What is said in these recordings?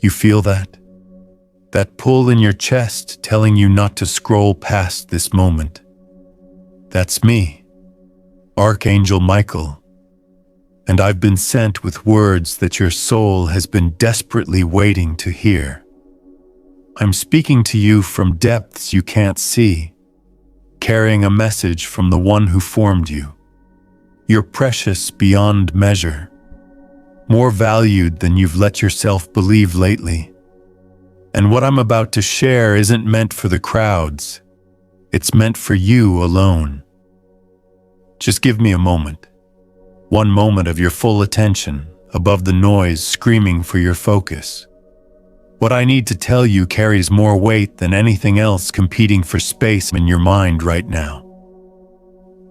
You feel that? That pull in your chest telling you not to scroll past this moment. That's me, Archangel Michael, and I've been sent with words that your soul has been desperately waiting to hear. I'm speaking to you from depths you can't see, carrying a message from the one who formed you. You're precious beyond measure, more valued than you've let yourself believe lately. And what I'm about to share isn't meant for the crowds. It's meant for you alone. Just give me a moment. One moment of your full attention, above the noise screaming for your focus. What I need to tell you carries more weight than anything else competing for space in your mind right now.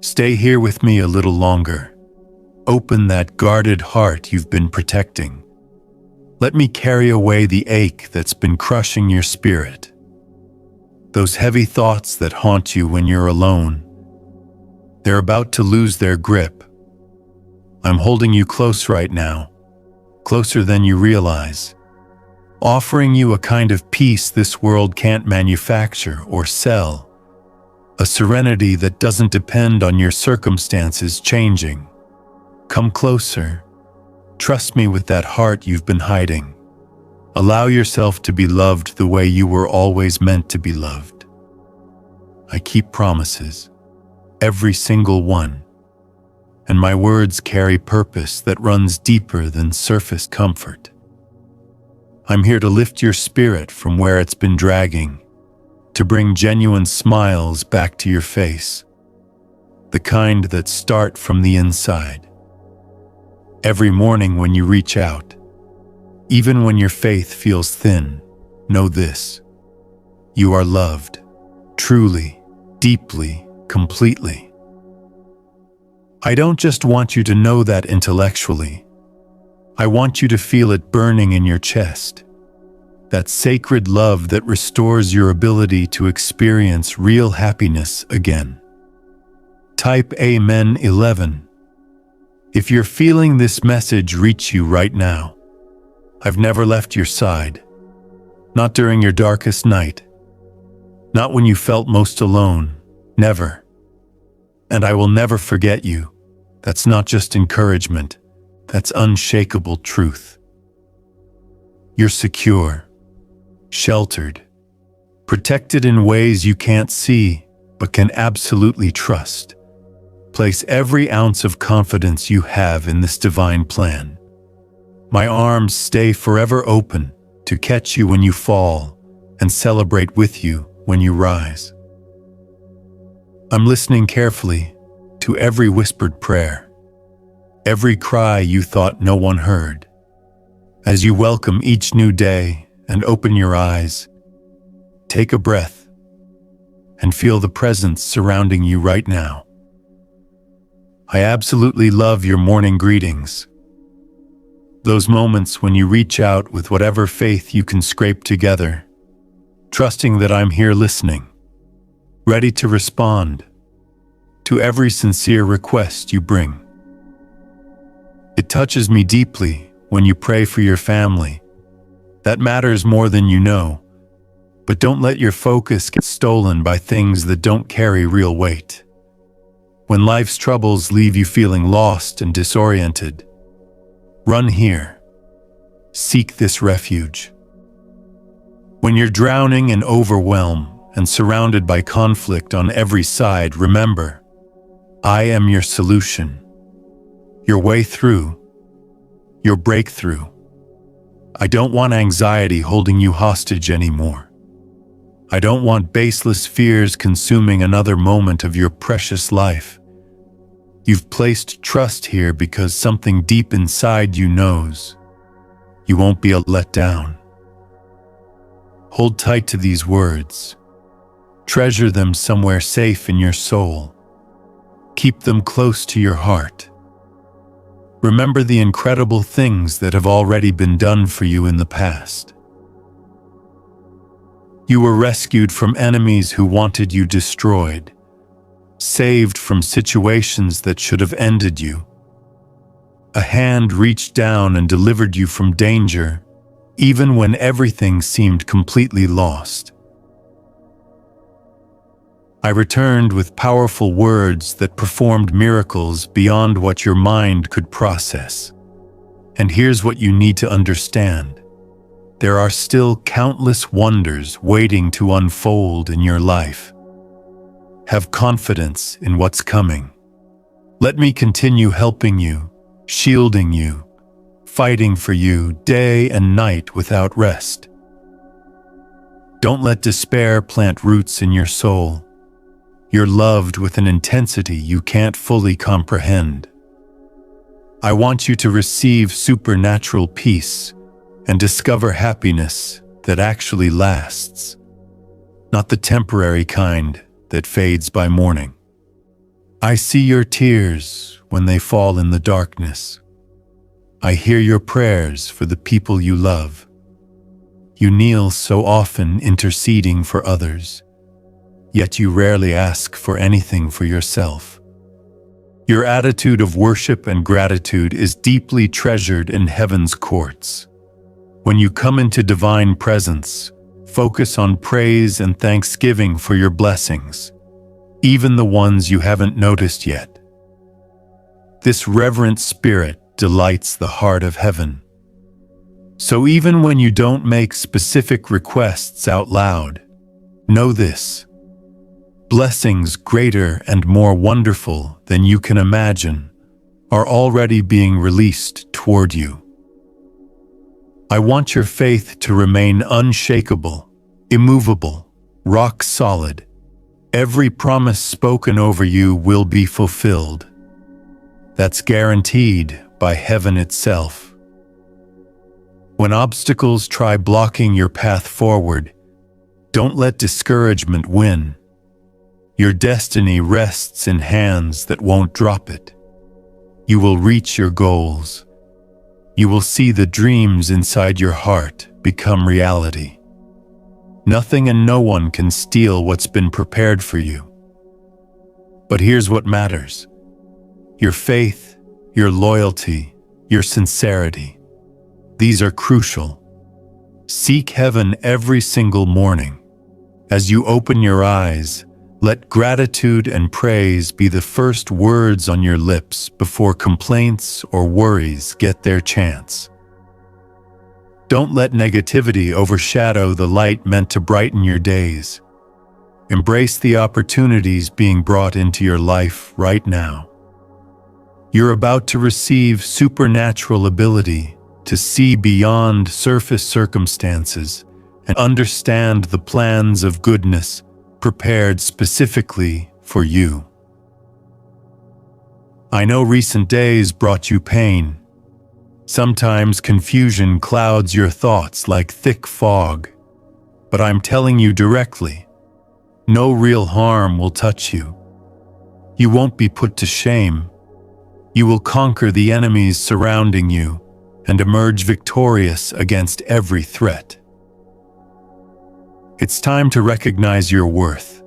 Stay here with me a little longer. Open that guarded heart you've been protecting. Let me carry away the ache that's been crushing your spirit. Those heavy thoughts that haunt you when you're alone. They're about to lose their grip. I'm holding you close right now, closer than you realize, offering you a kind of peace this world can't manufacture or sell, a serenity that doesn't depend on your circumstances changing. Come closer. Trust me with that heart you've been hiding. Allow yourself to be loved the way you were always meant to be loved. I keep promises, every single one, and my words carry purpose that runs deeper than surface comfort. I'm here to lift your spirit from where it's been dragging, to bring genuine smiles back to your face, the kind that start from the inside. Every morning when you reach out, even when your faith feels thin, know this: you are loved, truly, deeply, completely. I don't just want you to know that intellectually. I want you to feel it burning in your chest, that sacred love that restores your ability to experience real happiness again. Type Amen 11. If you're feeling this message reach you right now, I've never left your side. Not during your darkest night. Not when you felt most alone. Never. And I will never forget you. That's not just encouragement. That's unshakable truth. You're secure, sheltered, protected in ways you can't see but can absolutely trust. Place every ounce of confidence you have in this divine plan. My arms stay forever open to catch you when you fall and celebrate with you when you rise. I'm listening carefully to every whispered prayer, every cry you thought no one heard. As you welcome each new day and open your eyes, take a breath and feel the presence surrounding you right now. I absolutely love your morning greetings. Those moments when you reach out with whatever faith you can scrape together, trusting that I'm here listening, ready to respond to every sincere request you bring. It touches me deeply when you pray for your family. That matters more than you know, but don't let your focus get stolen by things that don't carry real weight. When life's troubles leave you feeling lost and disoriented, run here. Seek this refuge. When you're drowning in overwhelm and surrounded by conflict on every side, remember, I am your solution, your way through, your breakthrough. I don't want anxiety holding you hostage anymore. I don't want baseless fears consuming another moment of your precious life. You've placed trust here because something deep inside you knows you won't be let down. Hold tight to these words. Treasure them somewhere safe in your soul. Keep them close to your heart. Remember the incredible things that have already been done for you in the past. You were rescued from enemies who wanted you destroyed, saved from situations that should have ended you. A hand reached down and delivered you from danger, even when everything seemed completely lost. I returned with powerful words that performed miracles beyond what your mind could process. And here's what you need to understand. There are still countless wonders waiting to unfold in your life. Have confidence in what's coming. Let me continue helping you, shielding you, fighting for you day and night without rest. Don't let despair plant roots in your soul. You're loved with an intensity you can't fully comprehend. I want you to receive supernatural peace and discover happiness that actually lasts, not the temporary kind that fades by morning. I see your tears when they fall in the darkness. I hear your prayers for the people you love. You kneel so often interceding for others, yet you rarely ask for anything for yourself. Your attitude of worship and gratitude is deeply treasured in heaven's courts. When you come into divine presence, focus on praise and thanksgiving for your blessings, even the ones you haven't noticed yet. This reverent spirit delights the heart of heaven. So even when you don't make specific requests out loud, know this: blessings greater and more wonderful than you can imagine are already being released toward you. I want your faith to remain unshakable, immovable, rock solid. Every promise spoken over you will be fulfilled. That's guaranteed by heaven itself. When obstacles try blocking your path forward, don't let discouragement win. Your destiny rests in hands that won't drop it. You will reach your goals. You will see the dreams inside your heart become reality. Nothing and no one can steal what's been prepared for you. But here's what matters: your faith, your loyalty, your sincerity. These are crucial. Seek heaven every single morning. As you open your eyes, let gratitude and praise be the first words on your lips before complaints or worries get their chance. Don't let negativity overshadow the light meant to brighten your days. Embrace the opportunities being brought into your life right now. You're about to receive supernatural ability to see beyond surface circumstances and understand the plans of goodness prepared specifically for you. I know recent days brought you pain. Sometimes confusion clouds your thoughts like thick fog. But I'm telling you directly, no real harm will touch you. You won't be put to shame. You will conquer the enemies surrounding you and emerge victorious against every threat. It's time to recognize your worth.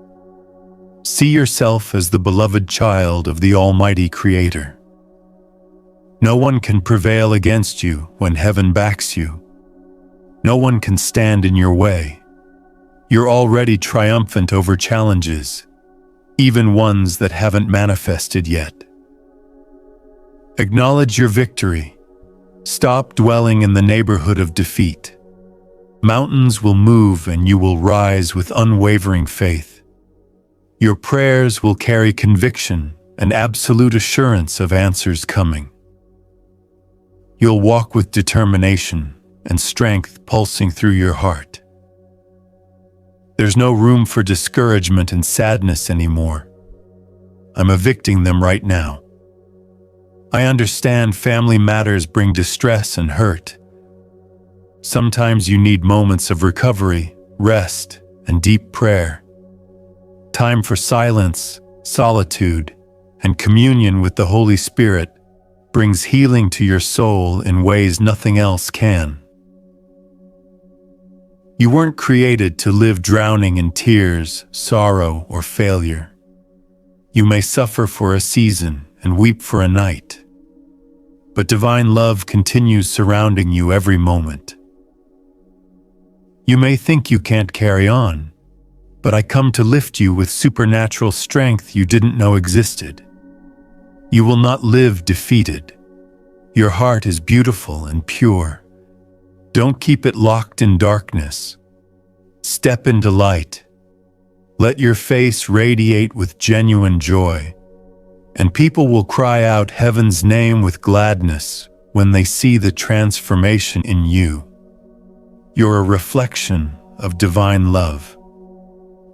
See yourself as the beloved child of the Almighty Creator. No one can prevail against you when heaven backs you. No one can stand in your way. You're already triumphant over challenges, even ones that haven't manifested yet. Acknowledge your victory. Stop dwelling in the neighborhood of defeat. Mountains will move and you will rise with unwavering faith. Your prayers will carry conviction and absolute assurance of answers coming. You'll walk with determination and strength pulsing through your heart. There's no room for discouragement and sadness anymore. I'm evicting them right now. I understand family matters bring distress and hurt. Sometimes you need moments of recovery, rest, and deep prayer. Time for silence, solitude, and communion with the Holy Spirit brings healing to your soul in ways nothing else can. You weren't created to live drowning in tears, sorrow, or failure. You may suffer for a season and weep for a night, but divine love continues surrounding you every moment. You may think you can't carry on, but I come to lift you with supernatural strength you didn't know existed. You will not live defeated. Your heart is beautiful and pure. Don't keep it locked in darkness. Step into light. Let your face radiate with genuine joy, and people will cry out heaven's name with gladness when they see the transformation in you. You're a reflection of divine love.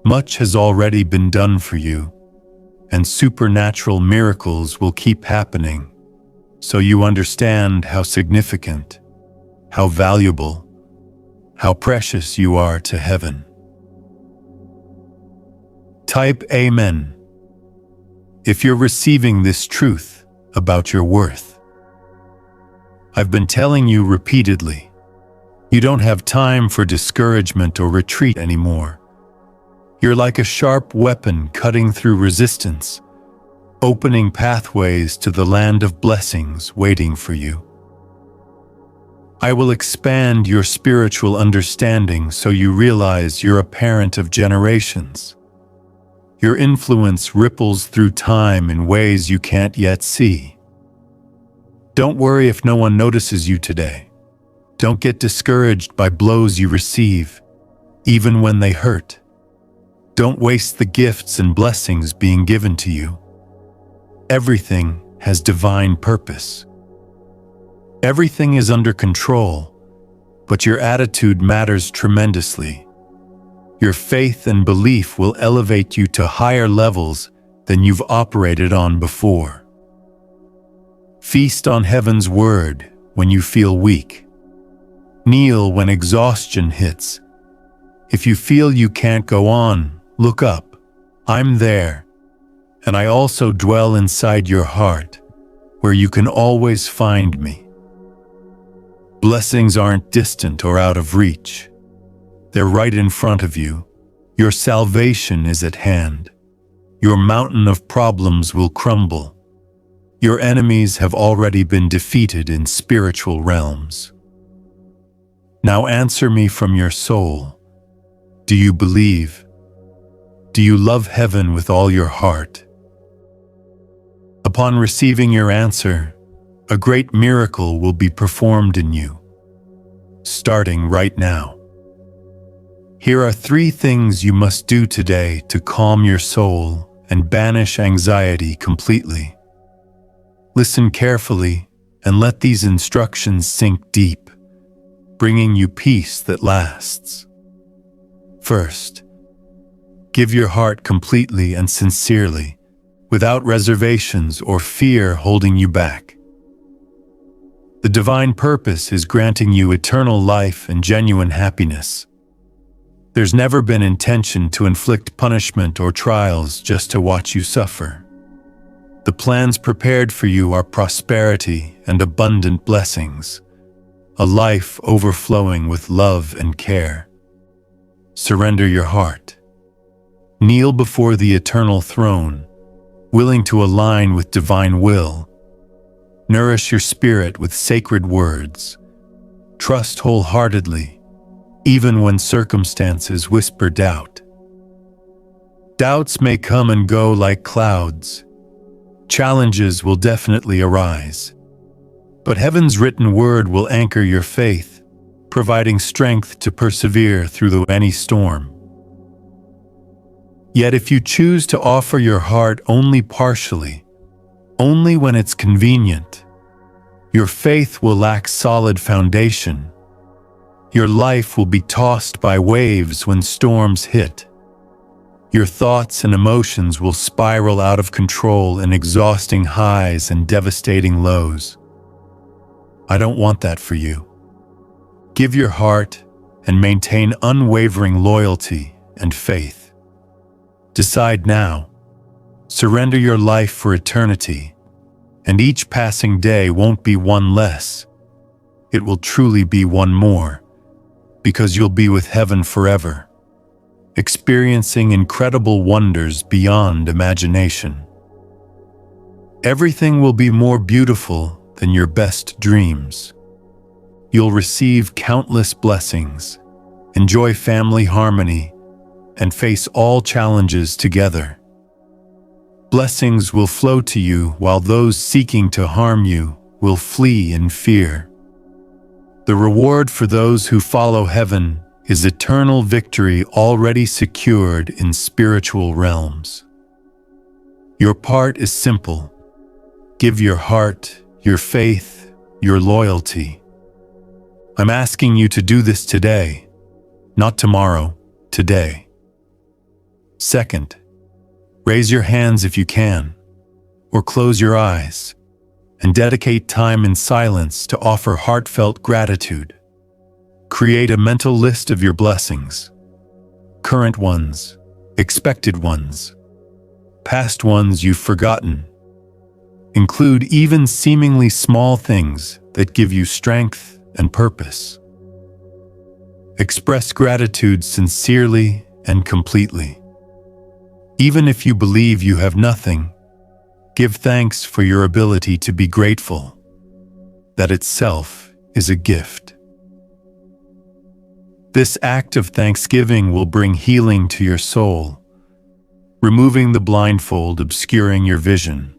Much has already been done for you, and supernatural miracles will keep happening, so you understand how significant, how valuable, how precious you are to heaven. Type Amen if you're receiving this truth about your worth. I've been telling you repeatedly, you don't have time for discouragement or retreat anymore. You're like a sharp weapon cutting through resistance, opening pathways to the land of blessings waiting for you. I will expand your spiritual understanding so you realize you're a parent of generations. Your influence ripples through time in ways you can't yet see. Don't worry if no one notices you today. Don't get discouraged by blows you receive, even when they hurt. Don't waste the gifts and blessings being given to you. Everything has divine purpose. Everything is under control, but your attitude matters tremendously. Your faith and belief will elevate you to higher levels than you've operated on before. Feast on heaven's word when you feel weak. Kneel when exhaustion hits. If you feel you can't go on, look up. I'm there, and I also dwell inside your heart, where you can always find me. Blessings aren't distant or out of reach. They're right in front of you. Your salvation is at hand. Your mountain of problems will crumble. Your enemies have already been defeated in spiritual realms. Now answer me from your soul. Do you believe? Do you love heaven with all your heart? Upon receiving your answer, a great miracle will be performed in you, starting right now. Here are 3 things you must do today to calm your soul and banish anxiety completely. Listen carefully and let these instructions sink deep, bringing you peace that lasts. First, give your heart completely and sincerely, without reservations or fear holding you back. The divine purpose is granting you eternal life and genuine happiness. There's never been intention to inflict punishment or trials just to watch you suffer. The plans prepared for you are prosperity and abundant blessings, a life overflowing with love and care. Surrender your heart. Kneel before the eternal throne, willing to align with divine will. Nourish your spirit with sacred words. Trust wholeheartedly, even when circumstances whisper doubt. Doubts may come and go like clouds. Challenges will definitely arise. But heaven's written word will anchor your faith, providing strength to persevere through any storm. Yet if you choose to offer your heart only partially, only when it's convenient, your faith will lack solid foundation. Your life will be tossed by waves when storms hit. Your thoughts and emotions will spiral out of control in exhausting highs and devastating lows. I don't want that for you. Give your heart and maintain unwavering loyalty and faith. Decide now. Surrender your life for eternity, and each passing day won't be one less. It will truly be one more, because you'll be with heaven forever, experiencing incredible wonders beyond imagination. Everything will be more beautiful than your best dreams. You'll receive countless blessings, enjoy family harmony, and face all challenges together. Blessings will flow to you while those seeking to harm you will flee in fear. The reward for those who follow heaven is eternal victory already secured in spiritual realms. Your part is simple. Give your heart, your faith, your loyalty. I'm asking you to do this today, not tomorrow, today. Second, raise your hands if you can, or close your eyes, and dedicate time in silence to offer heartfelt gratitude. Create a mental list of your blessings, current ones, expected ones, past ones you've forgotten. Include even seemingly small things that give you strength and purpose. Express gratitude sincerely and completely. Even if you believe you have nothing, give thanks for your ability to be grateful. That itself is a gift. This act of thanksgiving will bring healing to your soul, removing the blindfold obscuring your vision.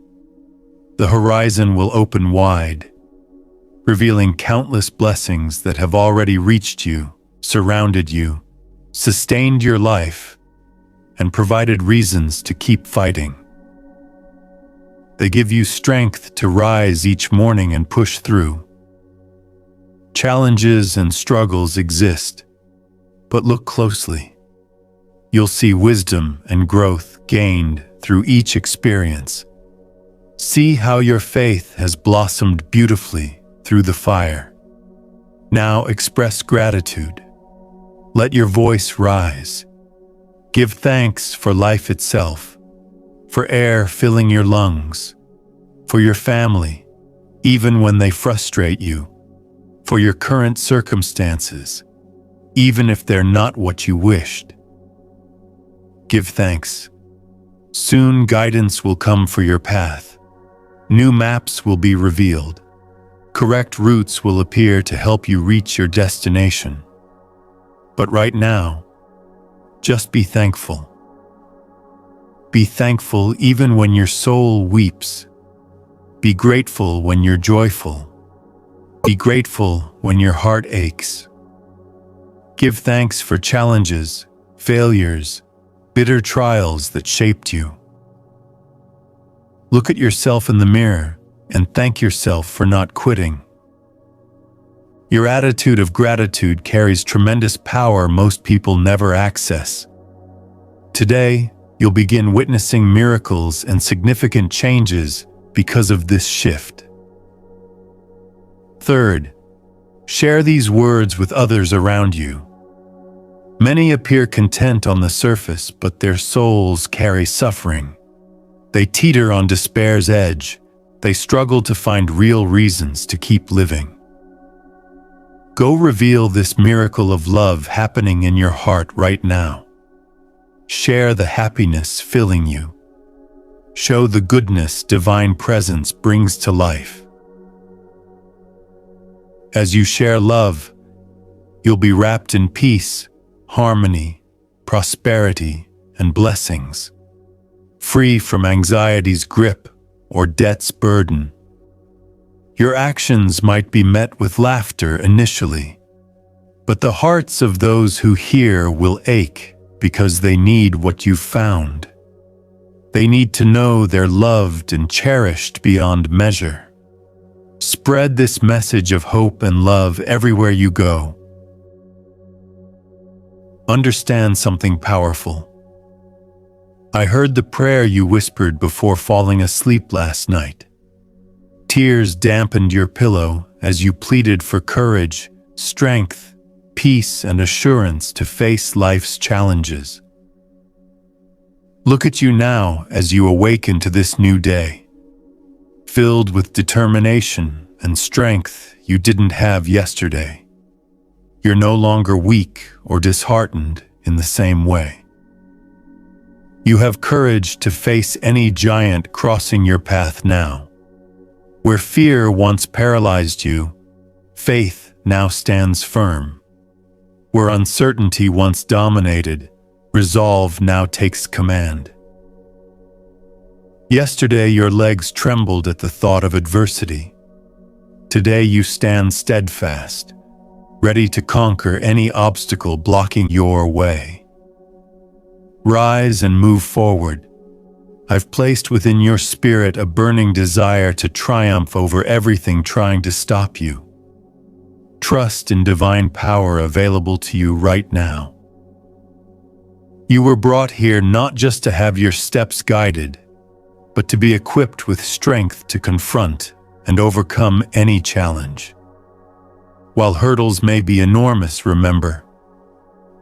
The horizon will open wide, revealing countless blessings that have already reached you, surrounded you, sustained your life, and provided reasons to keep fighting. They give you strength to rise each morning and push through. Challenges and struggles exist, but look closely. You'll see wisdom and growth gained through each experience. See how your faith has blossomed beautifully through the fire. Now express gratitude. Let your voice rise. Give thanks for life itself, for air filling your lungs, for your family, even when they frustrate you, for your current circumstances, even if they're not what you wished. Give thanks. Soon guidance will come for your path. New maps will be revealed. Correct routes will appear to help you reach your destination. But right now, just be thankful. Be thankful even when your soul weeps. Be grateful when you're joyful. Be grateful when your heart aches. Give thanks for challenges, failures, bitter trials that shaped you. Look at yourself in the mirror and thank yourself for not quitting. Your attitude of gratitude carries tremendous power most people never access. Today, you'll begin witnessing miracles and significant changes because of this shift. Third, share these words with others around you. Many appear content on the surface, but their souls carry suffering. They teeter on despair's edge. They struggle to find real reasons to keep living. Go reveal this miracle of love happening in your heart right now. Share the happiness filling you. Show the goodness divine presence brings to life. As you share love, you'll be wrapped in peace, harmony, prosperity, and blessings. Free from anxiety's grip or debt's burden. Your actions might be met with laughter initially, but the hearts of those who hear will ache because they need what you've found. They need to know they're loved and cherished beyond measure. Spread this message of hope and love everywhere you go. Understand something powerful. I heard the prayer you whispered before falling asleep last night. Tears dampened your pillow as you pleaded for courage, strength, peace, and assurance to face life's challenges. Look at you now as you awaken to this new day, filled with determination and strength you didn't have yesterday. You're no longer weak or disheartened in the same way. You have courage to face any giant crossing your path now. Where fear once paralyzed you, faith now stands firm. Where uncertainty once dominated, resolve now takes command. Yesterday, your legs trembled at the thought of adversity. Today, you stand steadfast, ready to conquer any obstacle blocking your way. Rise and move forward. I've placed within your spirit a burning desire to triumph over everything trying to stop you. Trust in divine power available to you right now. You were brought here not just to have your steps guided, but to be equipped with strength to confront and overcome any challenge. While hurdles may be enormous, remember,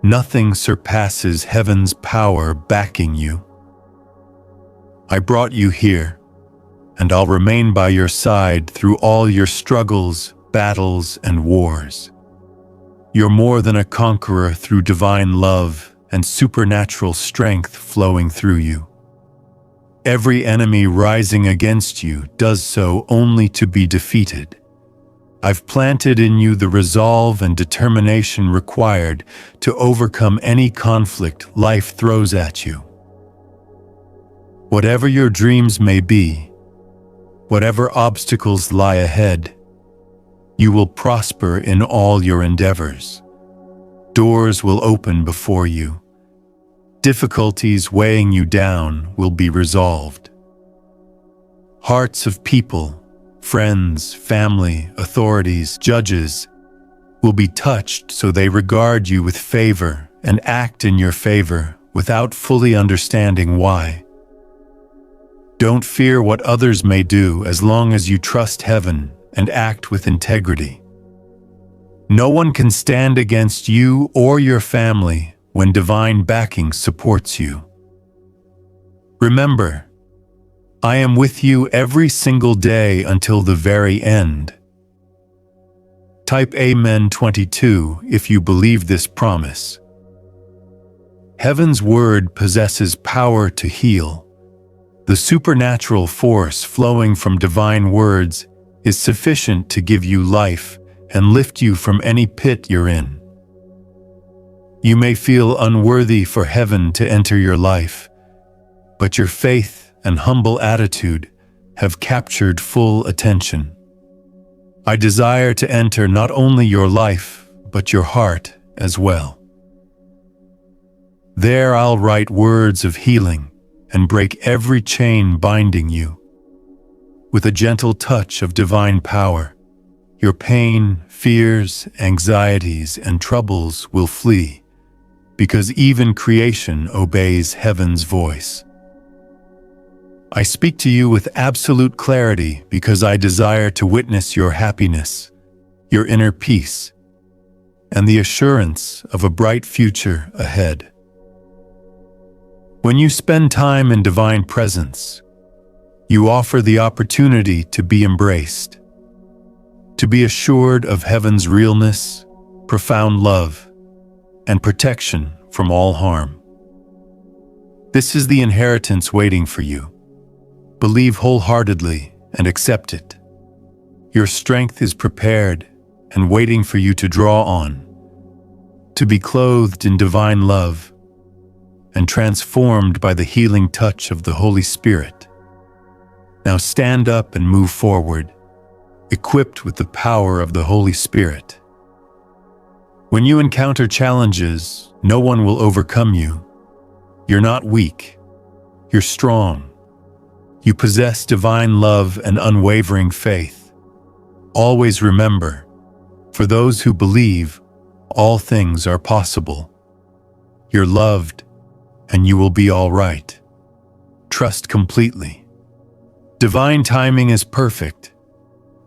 nothing surpasses heaven's power backing you. I brought you here, and I'll remain by your side through all your struggles, battles, and wars. You're more than a conqueror through divine love and supernatural strength flowing through you. Every enemy rising against you does so only to be defeated. I've planted in you the resolve and determination required to overcome any conflict life throws at you. Whatever your dreams may be, whatever obstacles lie ahead, you will prosper in all your endeavors. Doors will open before you. Difficulties weighing you down will be resolved. Hearts of people, friends, family, authorities, judges will be touched so they regard you with favor and act in your favor without fully understanding why. Don't fear what others may do as long as you trust heaven and act with integrity. No one can stand against you or your family when divine backing supports you. Remember, I am with you every single day until the very end. Type Amen 22 if you believe this promise. Heaven's word possesses power to heal. The supernatural force flowing from divine words is sufficient to give you life and lift you from any pit you're in. You may feel unworthy for heaven to enter your life, but your faith and humble attitude have captured full attention. I desire to enter not only your life, but your heart as well. There I'll write words of healing and break every chain binding you. With a gentle touch of divine power, your pain, fears, anxieties, and troubles will flee, because even creation obeys heaven's voice. I speak to you with absolute clarity because I desire to witness your happiness, your inner peace, and the assurance of a bright future ahead. When you spend time in divine presence, you offer the opportunity to be embraced, to be assured of heaven's realness, profound love, and protection from all harm. This is the inheritance waiting for you. Believe wholeheartedly and accept it. Your strength is prepared and waiting for you to draw on, to be clothed in divine love and transformed by the healing touch of the Holy Spirit. Now stand up and move forward, equipped with the power of the Holy Spirit. When you encounter challenges, no one will overcome you. You're not weak. You're strong. You possess divine love and unwavering faith. Always remember, for those who believe, all things are possible. You're loved, and you will be all right. Trust completely. Divine timing is perfect.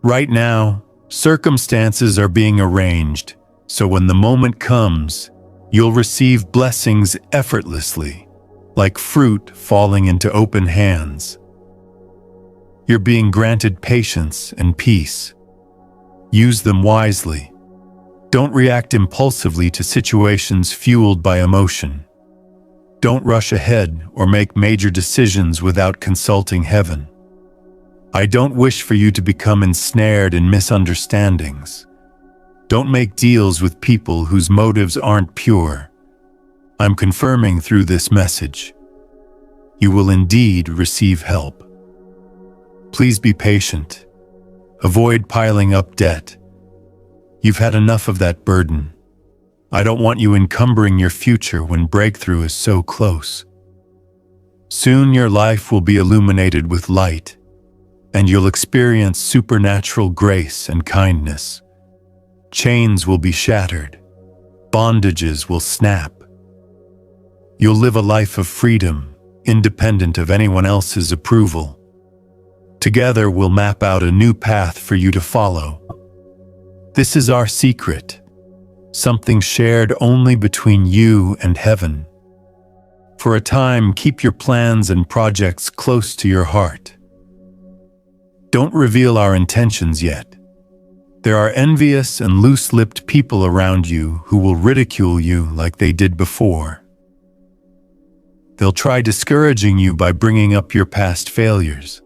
Right now, circumstances are being arranged, so when the moment comes, you'll receive blessings effortlessly, like fruit falling into open hands. You're being granted patience and peace. Use them wisely. Don't react impulsively to situations fueled by emotion. Don't rush ahead or make major decisions without consulting heaven. I don't wish for you to become ensnared in misunderstandings. Don't make deals with people whose motives aren't pure. I'm confirming through this message. You will indeed receive help. Please be patient. Avoid piling up debt. You've had enough of that burden. I don't want you encumbering your future when breakthrough is so close. Soon your life will be illuminated with light, and you'll experience supernatural grace and kindness. Chains will be shattered. Bondages will snap. You'll live a life of freedom, independent of anyone else's approval. Together we'll map out a new path for you to follow. This is our secret, something shared only between you and heaven. For a time, keep your plans and projects close to your heart. Don't reveal our intentions yet. There are envious and loose-lipped people around you who will ridicule you like they did before. They'll try discouraging you by bringing up your past failures.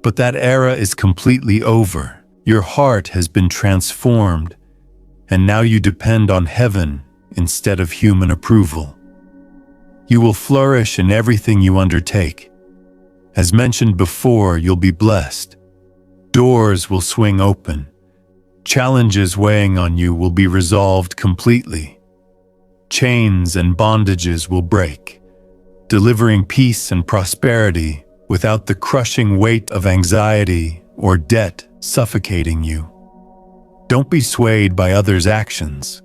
But that era is completely over. Your heart has been transformed, and now you depend on heaven instead of human approval. You will flourish in everything you undertake. As mentioned before, you'll be blessed. Doors will swing open. Challenges weighing on you will be resolved completely. Chains and bondages will break, delivering peace and prosperity without the crushing weight of anxiety or debt suffocating you. Don't be swayed by others' actions.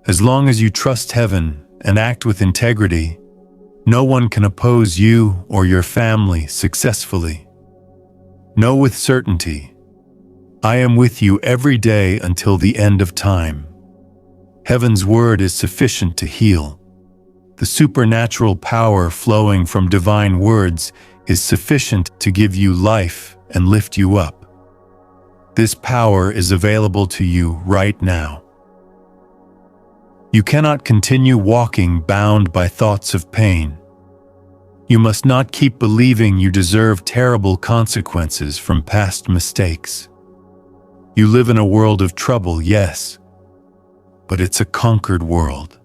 As long as you trust heaven and act with integrity, no one can oppose you or your family successfully. Know with certainty, I am with you every day until the end of time. Heaven's word is sufficient to heal. The supernatural power flowing from divine words is sufficient to give you life and lift you up. This power is available to you right now. You cannot continue walking bound by thoughts of pain. You must not keep believing you deserve terrible consequences from past mistakes. You live in a world of trouble, yes, but it's a conquered world.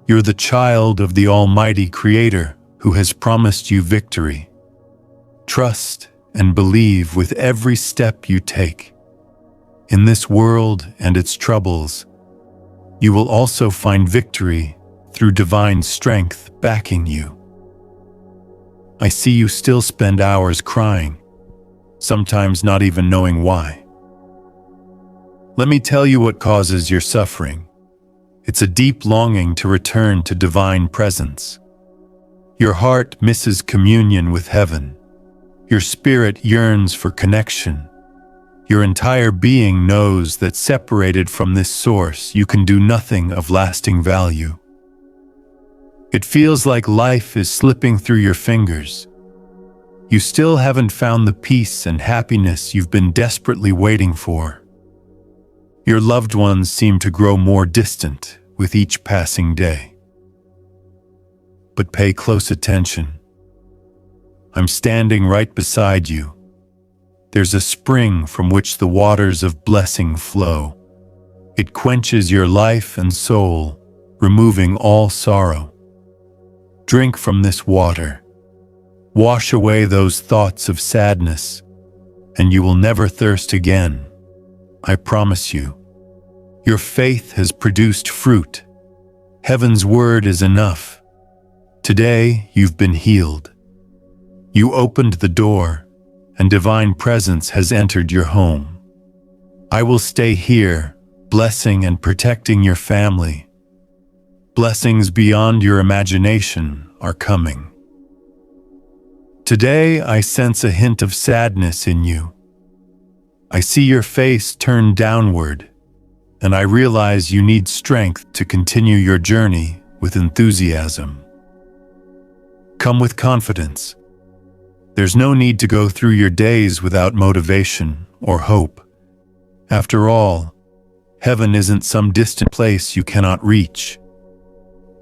You're the child of the Almighty Creator who has promised you victory. Trust and believe with every step you take. In this world and its troubles, you will also find victory through divine strength backing you. I see you still spend hours crying, sometimes not even knowing why. Let me tell you what causes your suffering. It's a deep longing to return to divine presence. Your heart misses communion with heaven. Your spirit yearns for connection. Your entire being knows that separated from this source, you can do nothing of lasting value. It feels like life is slipping through your fingers. You still haven't found the peace and happiness you've been desperately waiting for. Your loved ones seem to grow more distant with each passing day. But pay close attention. I'm standing right beside you. There's a spring from which the waters of blessing flow. It quenches your life and soul, removing all sorrow. Drink from this water. Wash away those thoughts of sadness, and you will never thirst again. I promise you. Your faith has produced fruit. Heaven's word is enough. Today, you've been healed. You opened the door, and divine presence has entered your home. I will stay here, blessing and protecting your family. Blessings beyond your imagination are coming. Today, I sense a hint of sadness in you. I see your face turn downward, and I realize you need strength to continue your journey with enthusiasm. Come with confidence. There's no need to go through your days without motivation or hope. After all, heaven isn't some distant place you cannot reach.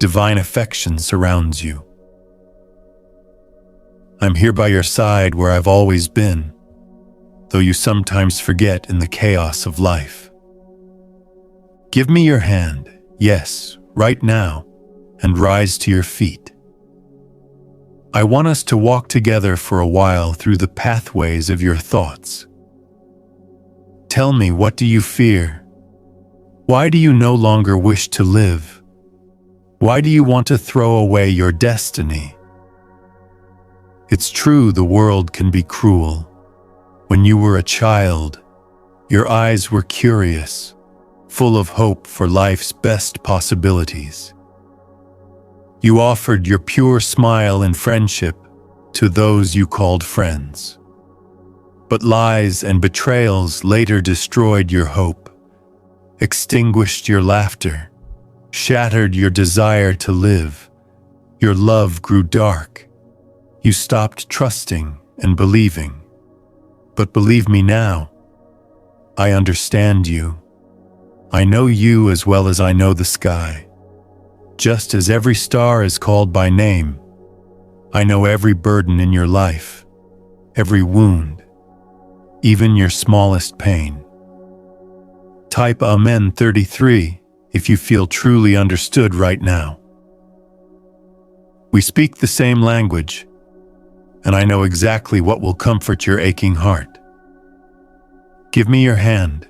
Divine affection surrounds you. I'm here by your side where I've always been, though you sometimes forget in the chaos of life. Give me your hand, yes, right now, and rise to your feet. I want us to walk together for a while through the pathways of your thoughts. Tell me, what do you fear? Why do you no longer wish to live? Why do you want to throw away your destiny? It's true, the world can be cruel. When you were a child, your eyes were curious, full of hope for life's best possibilities. You offered your pure smile and friendship to those you called friends. But lies and betrayals later destroyed your hope, extinguished your laughter, shattered your desire to live. Your love grew dark. You stopped trusting and believing. But believe me now, I understand you. I know you as well as I know the sky. Just as every star is called by name, I know every burden in your life, every wound, even your smallest pain. Type Amen 33 if you feel truly understood right now. We speak the same language, and I know exactly what will comfort your aching heart. Give me your hand,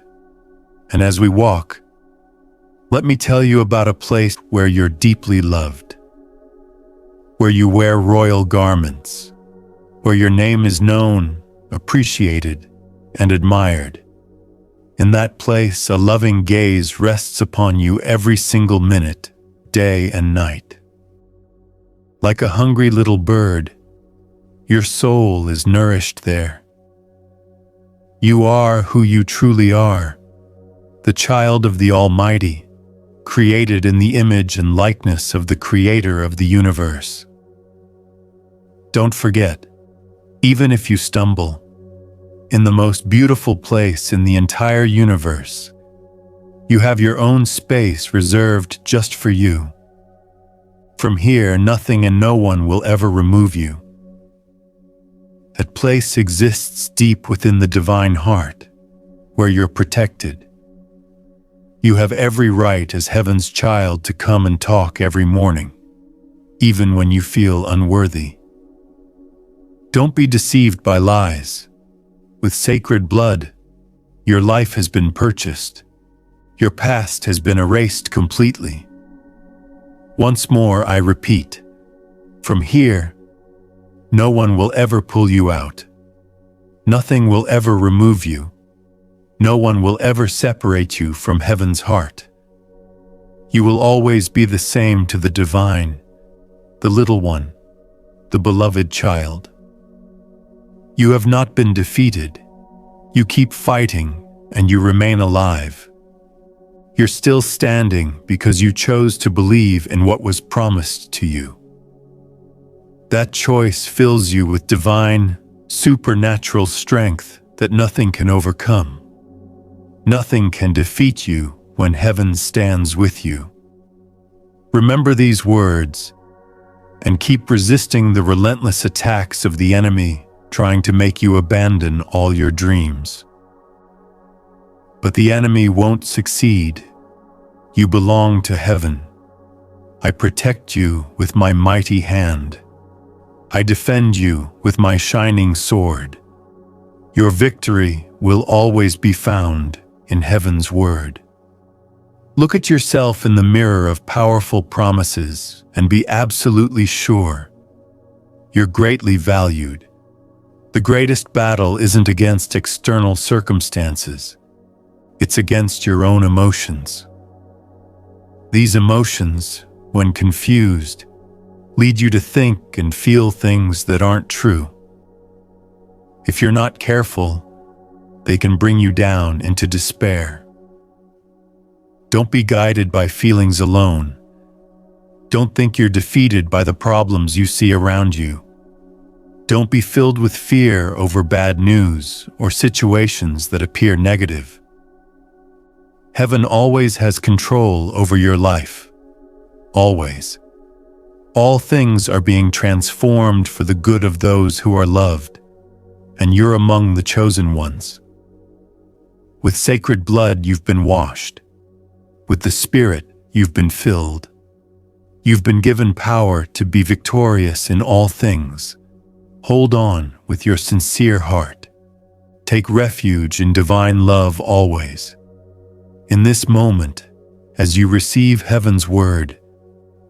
and as we walk, let me tell you about a place where you're deeply loved, where you wear royal garments, where your name is known, appreciated, and admired. In that place, a loving gaze rests upon you every single minute, day and night. Like a hungry little bird, your soul is nourished there. You are who you truly are, the child of the Almighty, created in the image and likeness of the Creator of the universe. Don't forget, even if you stumble, in the most beautiful place in the entire universe, you have your own space reserved just for you. From here, nothing and no one will ever remove you. That place exists deep within the divine heart, where you're protected. You have every right as heaven's child to come and talk every morning, even when you feel unworthy. Don't be deceived by lies. With sacred blood, your life has been purchased. Your past has been erased completely. Once more, I repeat, from here, no one will ever pull you out. Nothing will ever remove you. No one will ever separate you from heaven's heart. You will always be the same to the divine, the little one, the beloved child. You have not been defeated. You keep fighting and you remain alive. You're still standing because you chose to believe in what was promised to you. That choice fills you with divine, supernatural strength that nothing can overcome. Nothing can defeat you when heaven stands with you. Remember these words and keep resisting the relentless attacks of the enemy trying to make you abandon all your dreams. But the enemy won't succeed. You belong to heaven. I protect you with my mighty hand. I defend you with my shining sword. Your victory will always be found in heaven's word. Look at yourself in the mirror of powerful promises and be absolutely sure you're greatly valued. The greatest battle isn't against external circumstances. It's against your own emotions. These emotions, when confused, lead you to think and feel things that aren't true. If you're not careful, they can bring you down into despair. Don't be guided by feelings alone. Don't think you're defeated by the problems you see around you. Don't be filled with fear over bad news or situations that appear negative. Heaven always has control over your life. Always. All things are being transformed for the good of those who are loved, and you're among the chosen ones. With sacred blood, you've been washed. With the Spirit, you've been filled. You've been given power to be victorious in all things. Hold on with your sincere heart. Take refuge in divine love always. In this moment, as you receive heaven's word,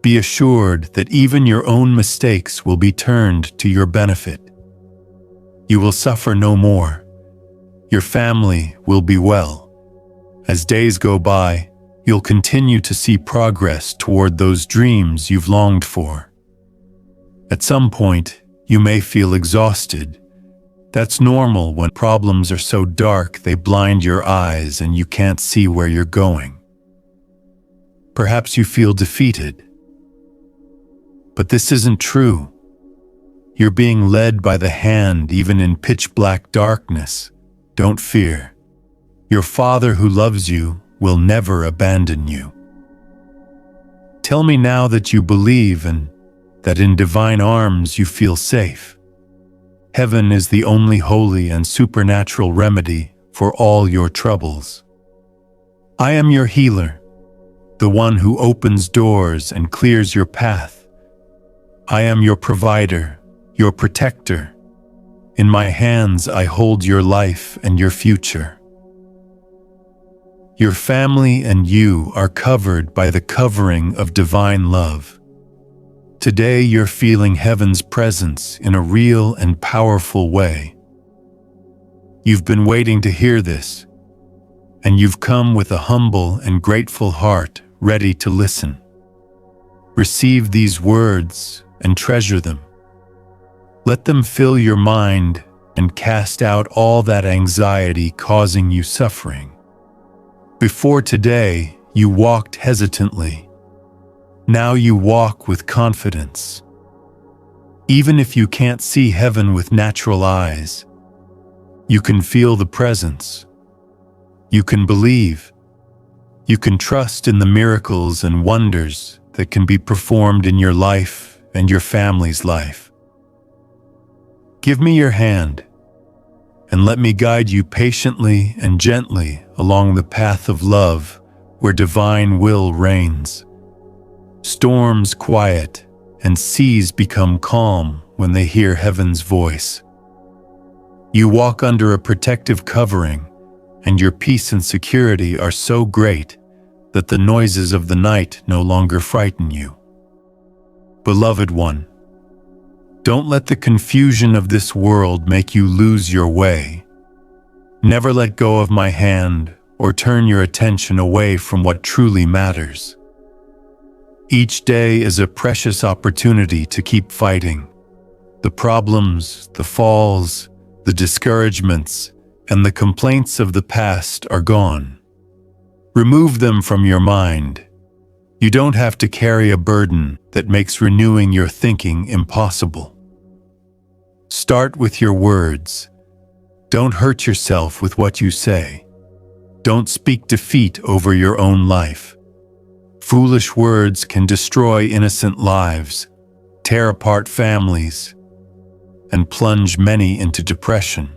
be assured that even your own mistakes will be turned to your benefit. You will suffer no more. Your family will be well. As days go by, you'll continue to see progress toward those dreams you've longed for. At some point, you may feel exhausted. That's normal when problems are so dark they blind your eyes and you can't see where you're going. Perhaps you feel defeated. But this isn't true. You're being led by the hand even in pitch-black darkness. Don't fear. Your Father who loves you will never abandon you. Tell me now that you believe and that in divine arms you feel safe. Heaven is the only holy and supernatural remedy for all your troubles. I am your healer, the one who opens doors and clears your path. I am your provider, your protector. In my hands I hold your life and your future. Your family and you are covered by the covering of divine love. Today you're feeling heaven's presence in a real and powerful way. You've been waiting to hear this, and you've come with a humble and grateful heart ready to listen. Receive these words and treasure them. Let them fill your mind and cast out all that anxiety causing you suffering. Before today, you walked hesitantly. Now you walk with confidence. Even if you can't see heaven with natural eyes, you can feel the presence. You can believe. You can trust in the miracles and wonders that can be performed in your life and your family's life. Give me your hand, and let me guide you patiently and gently along the path of love where divine will reigns. Storms quiet and seas become calm when they hear heaven's voice. You walk under a protective covering, and your peace and security are so great that the noises of the night no longer frighten you. Beloved one, don't let the confusion of this world make you lose your way. Never let go of my hand or turn your attention away from what truly matters. Each day is a precious opportunity to keep fighting. The problems, the falls, the discouragements, and the complaints of the past are gone. Remove them from your mind. You don't have to carry a burden that makes renewing your thinking impossible. Start with your words. Don't hurt yourself with what you say. Don't speak defeat over your own life. Foolish words can destroy innocent lives, tear apart families, and plunge many into depression.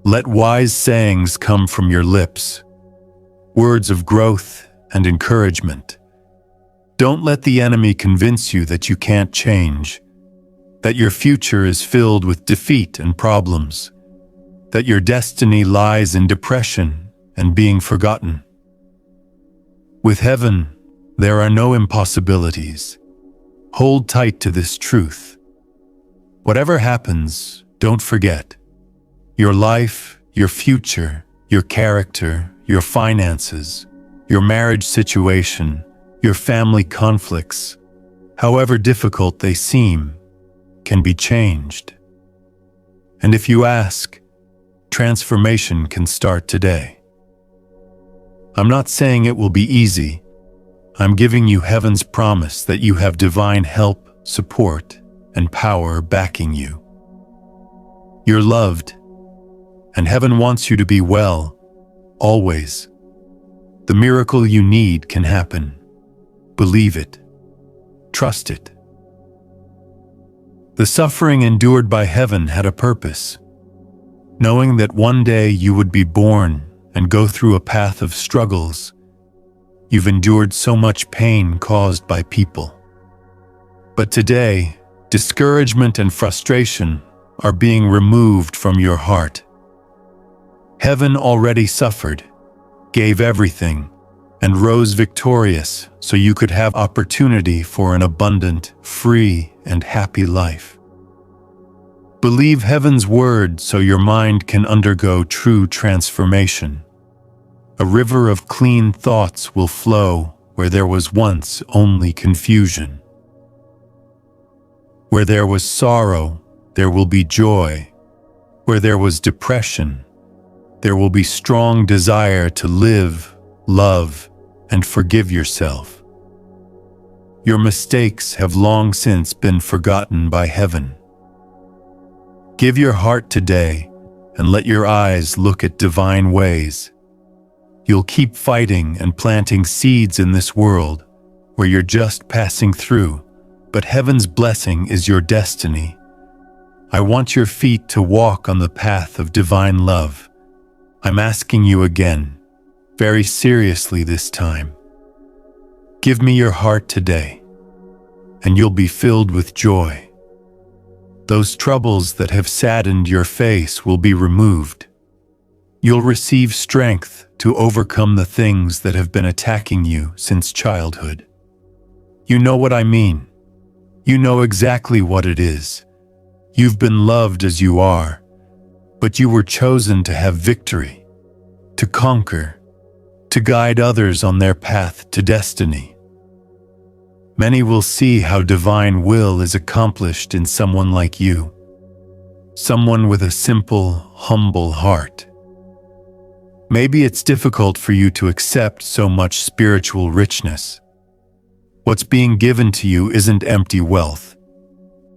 Let wise sayings come from your lips, words of growth and encouragement. Don't let the enemy convince you that you can't change, that your future is filled with defeat and problems, that your destiny lies in depression and being forgotten. With heaven, there are no impossibilities. Hold tight to this truth. Whatever happens, don't forget. Your life, your future, your character, your finances, your marriage situation, your family conflicts, however difficult they seem, can be changed. And if you ask, transformation can start today. I'm not saying it will be easy. I'm giving you heaven's promise that you have divine help, support, and power backing you. You're loved, and heaven wants you to be well, always. The miracle you need can happen. Believe it. Trust it. The suffering endured by heaven had a purpose. Knowing that one day you would be born and go through a path of struggles, You've endured so much pain caused by people. But today, discouragement and frustration are being removed from your heart. Heaven already suffered, gave everything, and rose victorious so you could have opportunity for an abundant, free, and happy life. Believe heaven's word so your mind can undergo true transformation. A river of clean thoughts will flow where there was once only confusion. Where there was sorrow, there will be joy. Where there was depression, there will be strong desire to live, love, and forgive yourself. Your mistakes have long since been forgotten by heaven. Give your heart today and let your eyes look at divine ways. You'll keep fighting and planting seeds in this world where you're just passing through, but heaven's blessing is your destiny. I want your feet to walk on the path of divine love. I'm asking you again, very seriously this time. Give me your heart today, and you'll be filled with joy. Those troubles that have saddened your face will be removed. You'll receive strength to overcome the things that have been attacking you since childhood. You know what I mean. You know exactly what it is. You've been loved as you are, but you were chosen to have victory, to conquer, to guide others on their path to destiny. Many will see how divine will is accomplished in someone like you, someone with a simple, humble heart. Maybe it's difficult for you to accept so much spiritual richness. What's being given to you isn't empty wealth.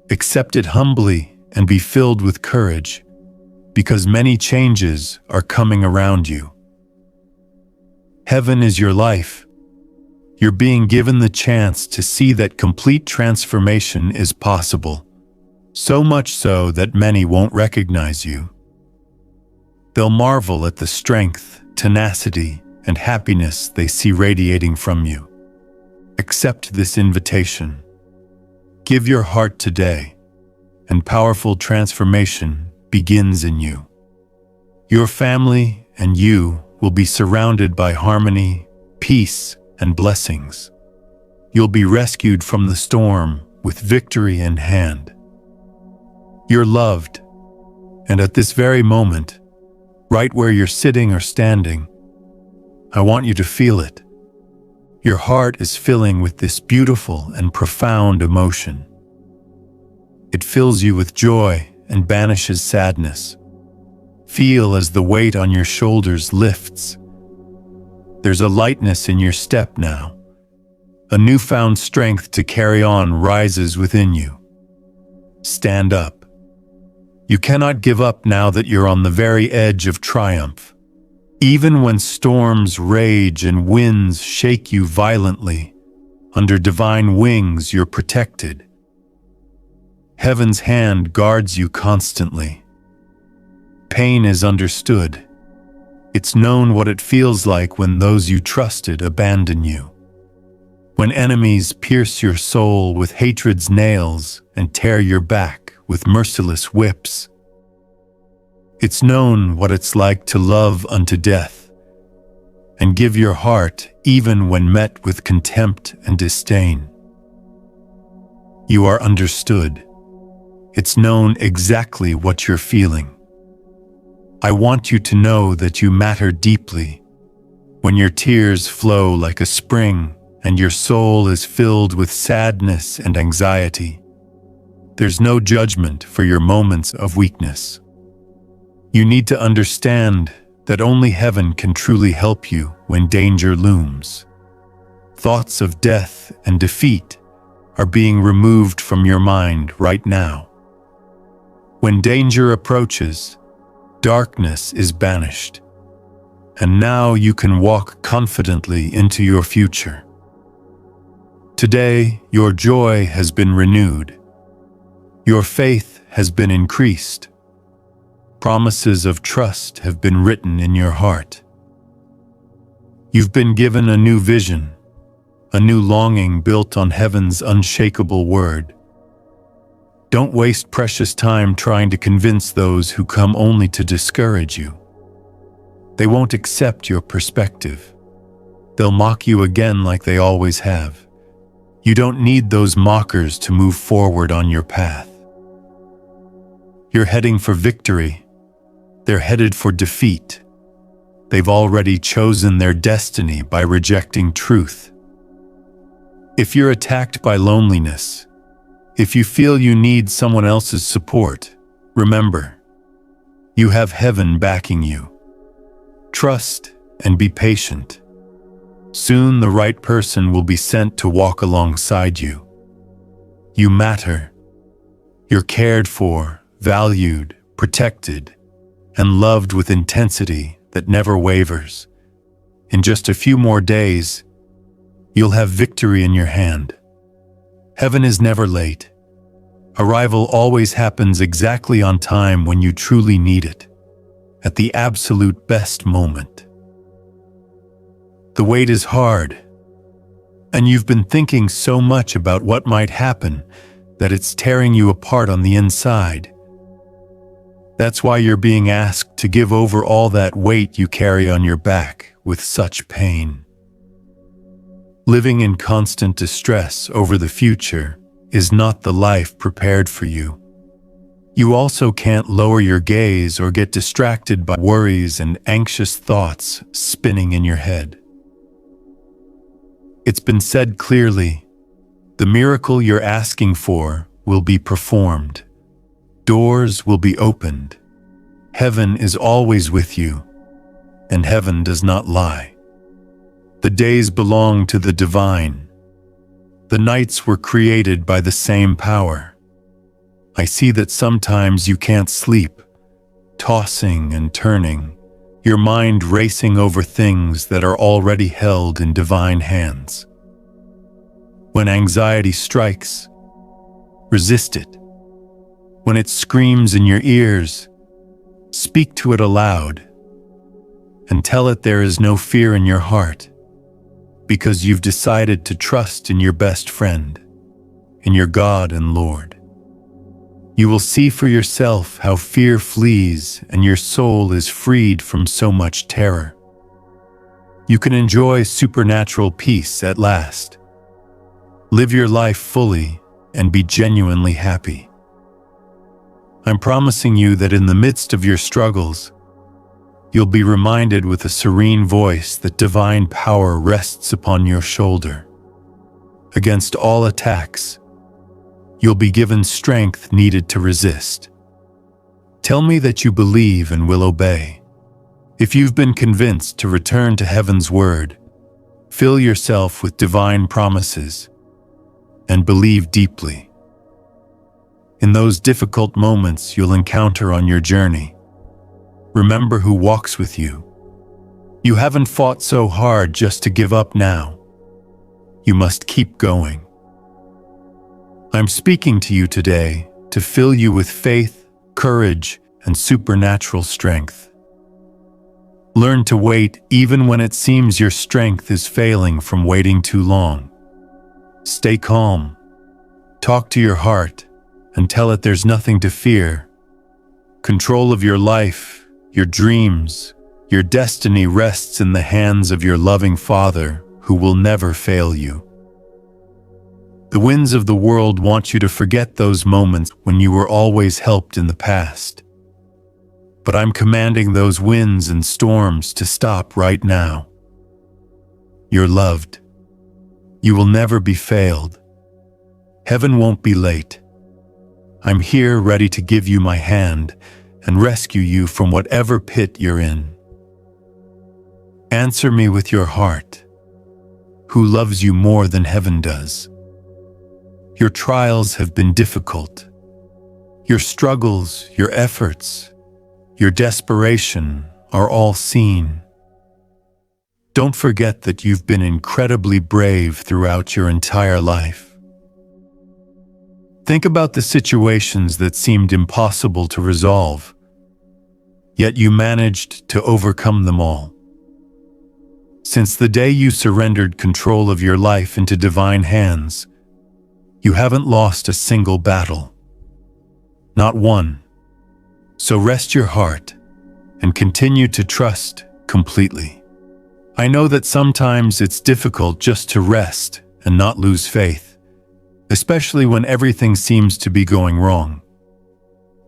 Accept it humbly and be filled with courage, because many changes are coming around you. Heaven is your life. You're being given the chance to see that complete transformation is possible, so much so that many won't recognize you. They'll marvel at the strength, tenacity, and happiness they see radiating from you. Accept this invitation. Give your heart today, and powerful transformation begins in you. Your family and you will be surrounded by harmony, peace, and blessings. You'll be rescued from the storm with victory in hand. You're loved, and at this very moment, right where you're sitting or standing, I want you to feel it. Your heart is filling with this beautiful and profound emotion. It fills you with joy and banishes sadness. Feel as the weight on your shoulders lifts. There's a lightness in your step now. A newfound strength to carry on rises within you. Stand up. You cannot give up now that you're on the very edge of triumph. Even when storms rage and winds shake you violently, under divine wings you're protected. Heaven's hand guards you constantly. Pain is understood. It's known what it feels like when those you trusted abandon you. When enemies pierce your soul with hatred's nails and tear your back with merciless whips. It's known what it's like to love unto death and give your heart even when met with contempt and disdain. You are understood. It's known exactly what you're feeling. I want you to know that you matter deeply. When your tears flow like a spring and your soul is filled with sadness and anxiety, there's no judgment for your moments of weakness. You need to understand that only heaven can truly help you when danger looms. Thoughts of death and defeat are being removed from your mind right now. When danger approaches, darkness is banished, and now you can walk confidently into your future. Today, your joy has been renewed. Your faith has been increased. Promises of trust have been written in your heart. You've been given a new vision, a new longing built on heaven's unshakable word. Don't waste precious time trying to convince those who come only to discourage you. They won't accept your perspective. They'll mock you again like they always have. You don't need those mockers to move forward on your path. You're heading for victory. They're headed for defeat. They've already chosen their destiny by rejecting truth. If you're attacked by loneliness, if you feel you need someone else's support, remember, you have heaven backing you. Trust and be patient. Soon the right person will be sent to walk alongside you. You matter. You're cared for, valued, protected, and loved with intensity that never wavers. In just a few more days, you'll have victory in your hand. Heaven is never late. Arrival always happens exactly on time when you truly need it, at the absolute best moment. The wait is hard, and you've been thinking so much about what might happen that it's tearing you apart on the inside. That's why you're being asked to give over all that weight you carry on your back with such pain. Living in constant distress over the future is not the life prepared for you. You also can't lower your gaze or get distracted by worries and anxious thoughts spinning in your head. It's been said clearly, the miracle you're asking for will be performed. Doors will be opened. Heaven is always with you, and heaven does not lie. The days belong to the divine. The nights were created by the same power. I see that sometimes you can't sleep, tossing and turning, your mind racing over things that are already held in divine hands. When anxiety strikes, resist it. When it screams in your ears, speak to it aloud and tell it there is no fear in your heart, because you've decided to trust in your best friend, in your God and Lord. You will see for yourself how fear flees and your soul is freed from so much terror. You can enjoy supernatural peace at last. Live your life fully and be genuinely happy. I'm promising you that in the midst of your struggles, you'll be reminded with a serene voice that divine power rests upon your shoulder. Against all attacks, you'll be given strength needed to resist. Tell me that you believe and will obey. If you've been convinced to return to heaven's word, fill yourself with divine promises and believe deeply. In those difficult moments you'll encounter on your journey, remember who walks with you. You haven't fought so hard just to give up now. You must keep going. I'm speaking to you today to fill you with faith, courage, and supernatural strength. Learn to wait even when it seems your strength is failing from waiting too long. Stay calm. Talk to your heart and tell it there's nothing to fear. Control of your life, your dreams, your destiny rests in the hands of your loving Father who will never fail you. The winds of the world want you to forget those moments when you were always helped in the past. But I'm commanding those winds and storms to stop right now. You're loved. You will never be failed. Heaven won't be late. I'm here ready to give you my hand and rescue you from whatever pit you're in. Answer me with your heart. Who loves you more than heaven does? Your trials have been difficult. Your struggles, your efforts, your desperation are all seen. Don't forget that you've been incredibly brave throughout your entire life. Think about the situations that seemed impossible to resolve, yet you managed to overcome them all. Since the day you surrendered control of your life into divine hands, you haven't lost a single battle. Not one. So rest your heart and continue to trust completely. I know that sometimes it's difficult just to rest and not lose faith, especially when everything seems to be going wrong.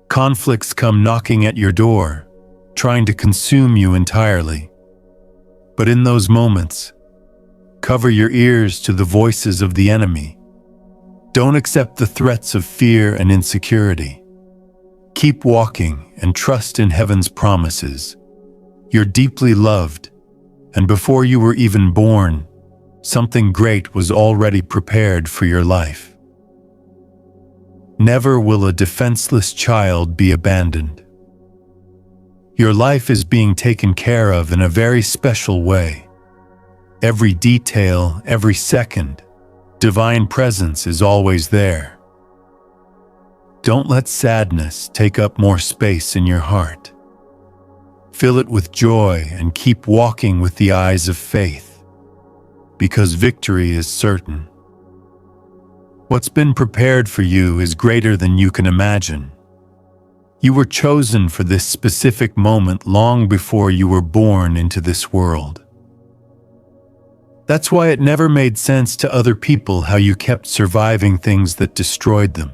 Conflicts come knocking at your door, trying to consume you entirely. But in those moments, cover your ears to the voices of the enemy. Don't accept the threats of fear and insecurity. Keep walking and trust in heaven's promises. You're deeply loved, and before you were even born, something great was already prepared for your life. Never will a defenseless child be abandoned. Your life is being taken care of in a very special way. Every detail, every second, divine presence is always there. Don't let sadness take up more space in your heart. Fill it with joy and keep walking with the eyes of faith, because victory is certain. What's been prepared for you is greater than you can imagine. You were chosen for this specific moment long before you were born into this world. That's why it never made sense to other people how you kept surviving things that destroyed them.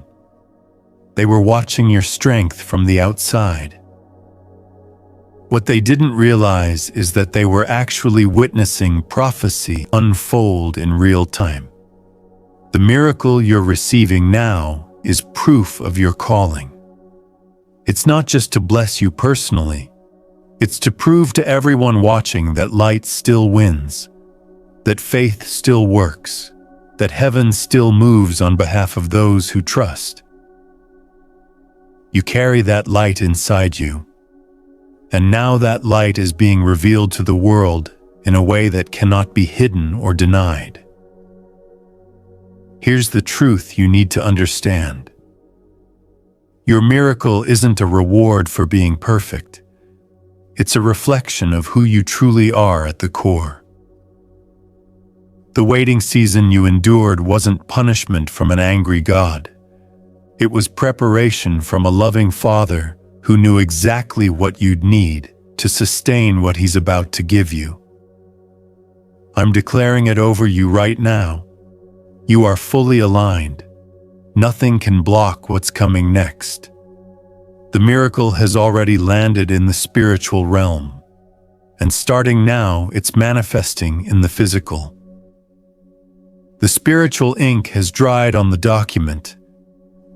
They were watching your strength from the outside. What they didn't realize is that they were actually witnessing prophecy unfold in real time. The miracle you're receiving now is proof of your calling. It's not just to bless you personally. It's to prove to everyone watching that light still wins, that faith still works, that heaven still moves on behalf of those who trust. You carry that light inside you, and now that light is being revealed to the world in a way that cannot be hidden or denied. Here's the truth you need to understand. Your miracle isn't a reward for being perfect. It's a reflection of who you truly are at the core. The waiting season you endured wasn't punishment from an angry God. It was preparation from a loving Father who knew exactly what you'd need to sustain what He's about to give you. I'm declaring it over you right now. You are fully aligned. Nothing can block what's coming next. The miracle has already landed in the spiritual realm, and starting now, it's manifesting in the physical. The spiritual ink has dried on the document.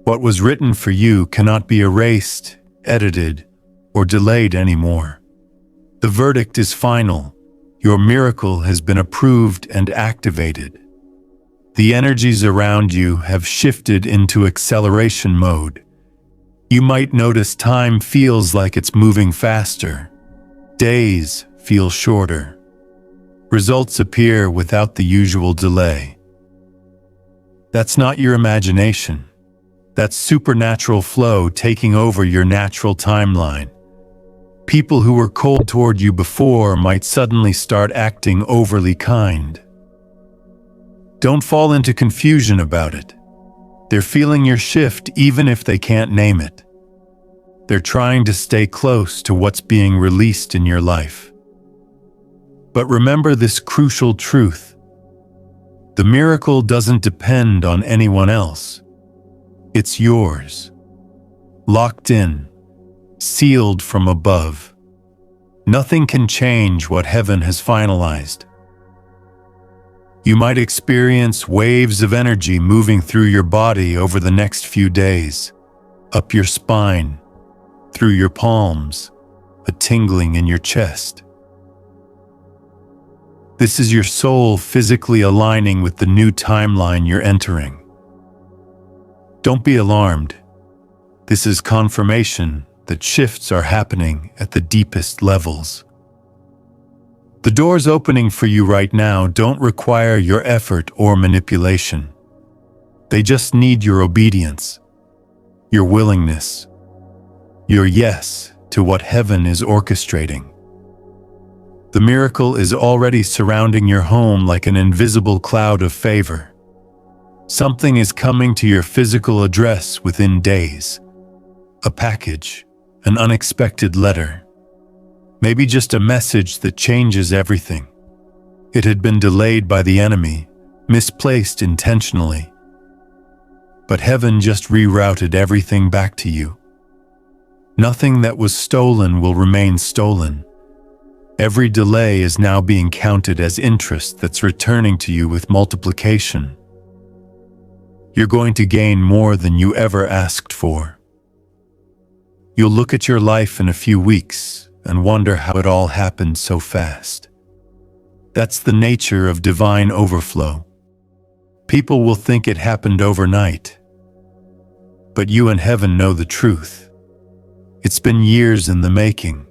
What was written for you cannot be erased, edited, or delayed anymore. The verdict is final. Your miracle has been approved and activated. The energies around you have shifted into acceleration mode. You might notice time feels like it's moving faster. Days feel shorter. Results appear without the usual delay. That's not your imagination. That's supernatural flow taking over your natural timeline. People who were cold toward you before might suddenly start acting overly kind. Don't fall into confusion about it. They're feeling your shift even if they can't name it. They're trying to stay close to what's being released in your life. But remember this crucial truth. The miracle doesn't depend on anyone else. It's yours. Locked in, sealed from above. Nothing can change what heaven has finalized. You might experience waves of energy moving through your body over the next few days, up your spine, through your palms, a tingling in your chest. This is your soul physically aligning with the new timeline you're entering. Don't be alarmed. This is confirmation that shifts are happening at the deepest levels. The doors opening for you right now don't require your effort or manipulation. They just need your obedience, your willingness, your yes to what heaven is orchestrating. The miracle is already surrounding your home like an invisible cloud of favor. Something is coming to your physical address within days. A package, an unexpected letter, maybe just a message that changes everything. It had been delayed by the enemy, misplaced intentionally. But heaven just rerouted everything back to you. Nothing that was stolen will remain stolen. Every delay is now being counted as interest that's returning to you with multiplication. You're going to gain more than you ever asked for. You'll look at your life in a few weeks and wonder how it all happened so fast. That's the nature of divine overflow. People will think it happened overnight. But you and heaven know the truth. It's been years in the making,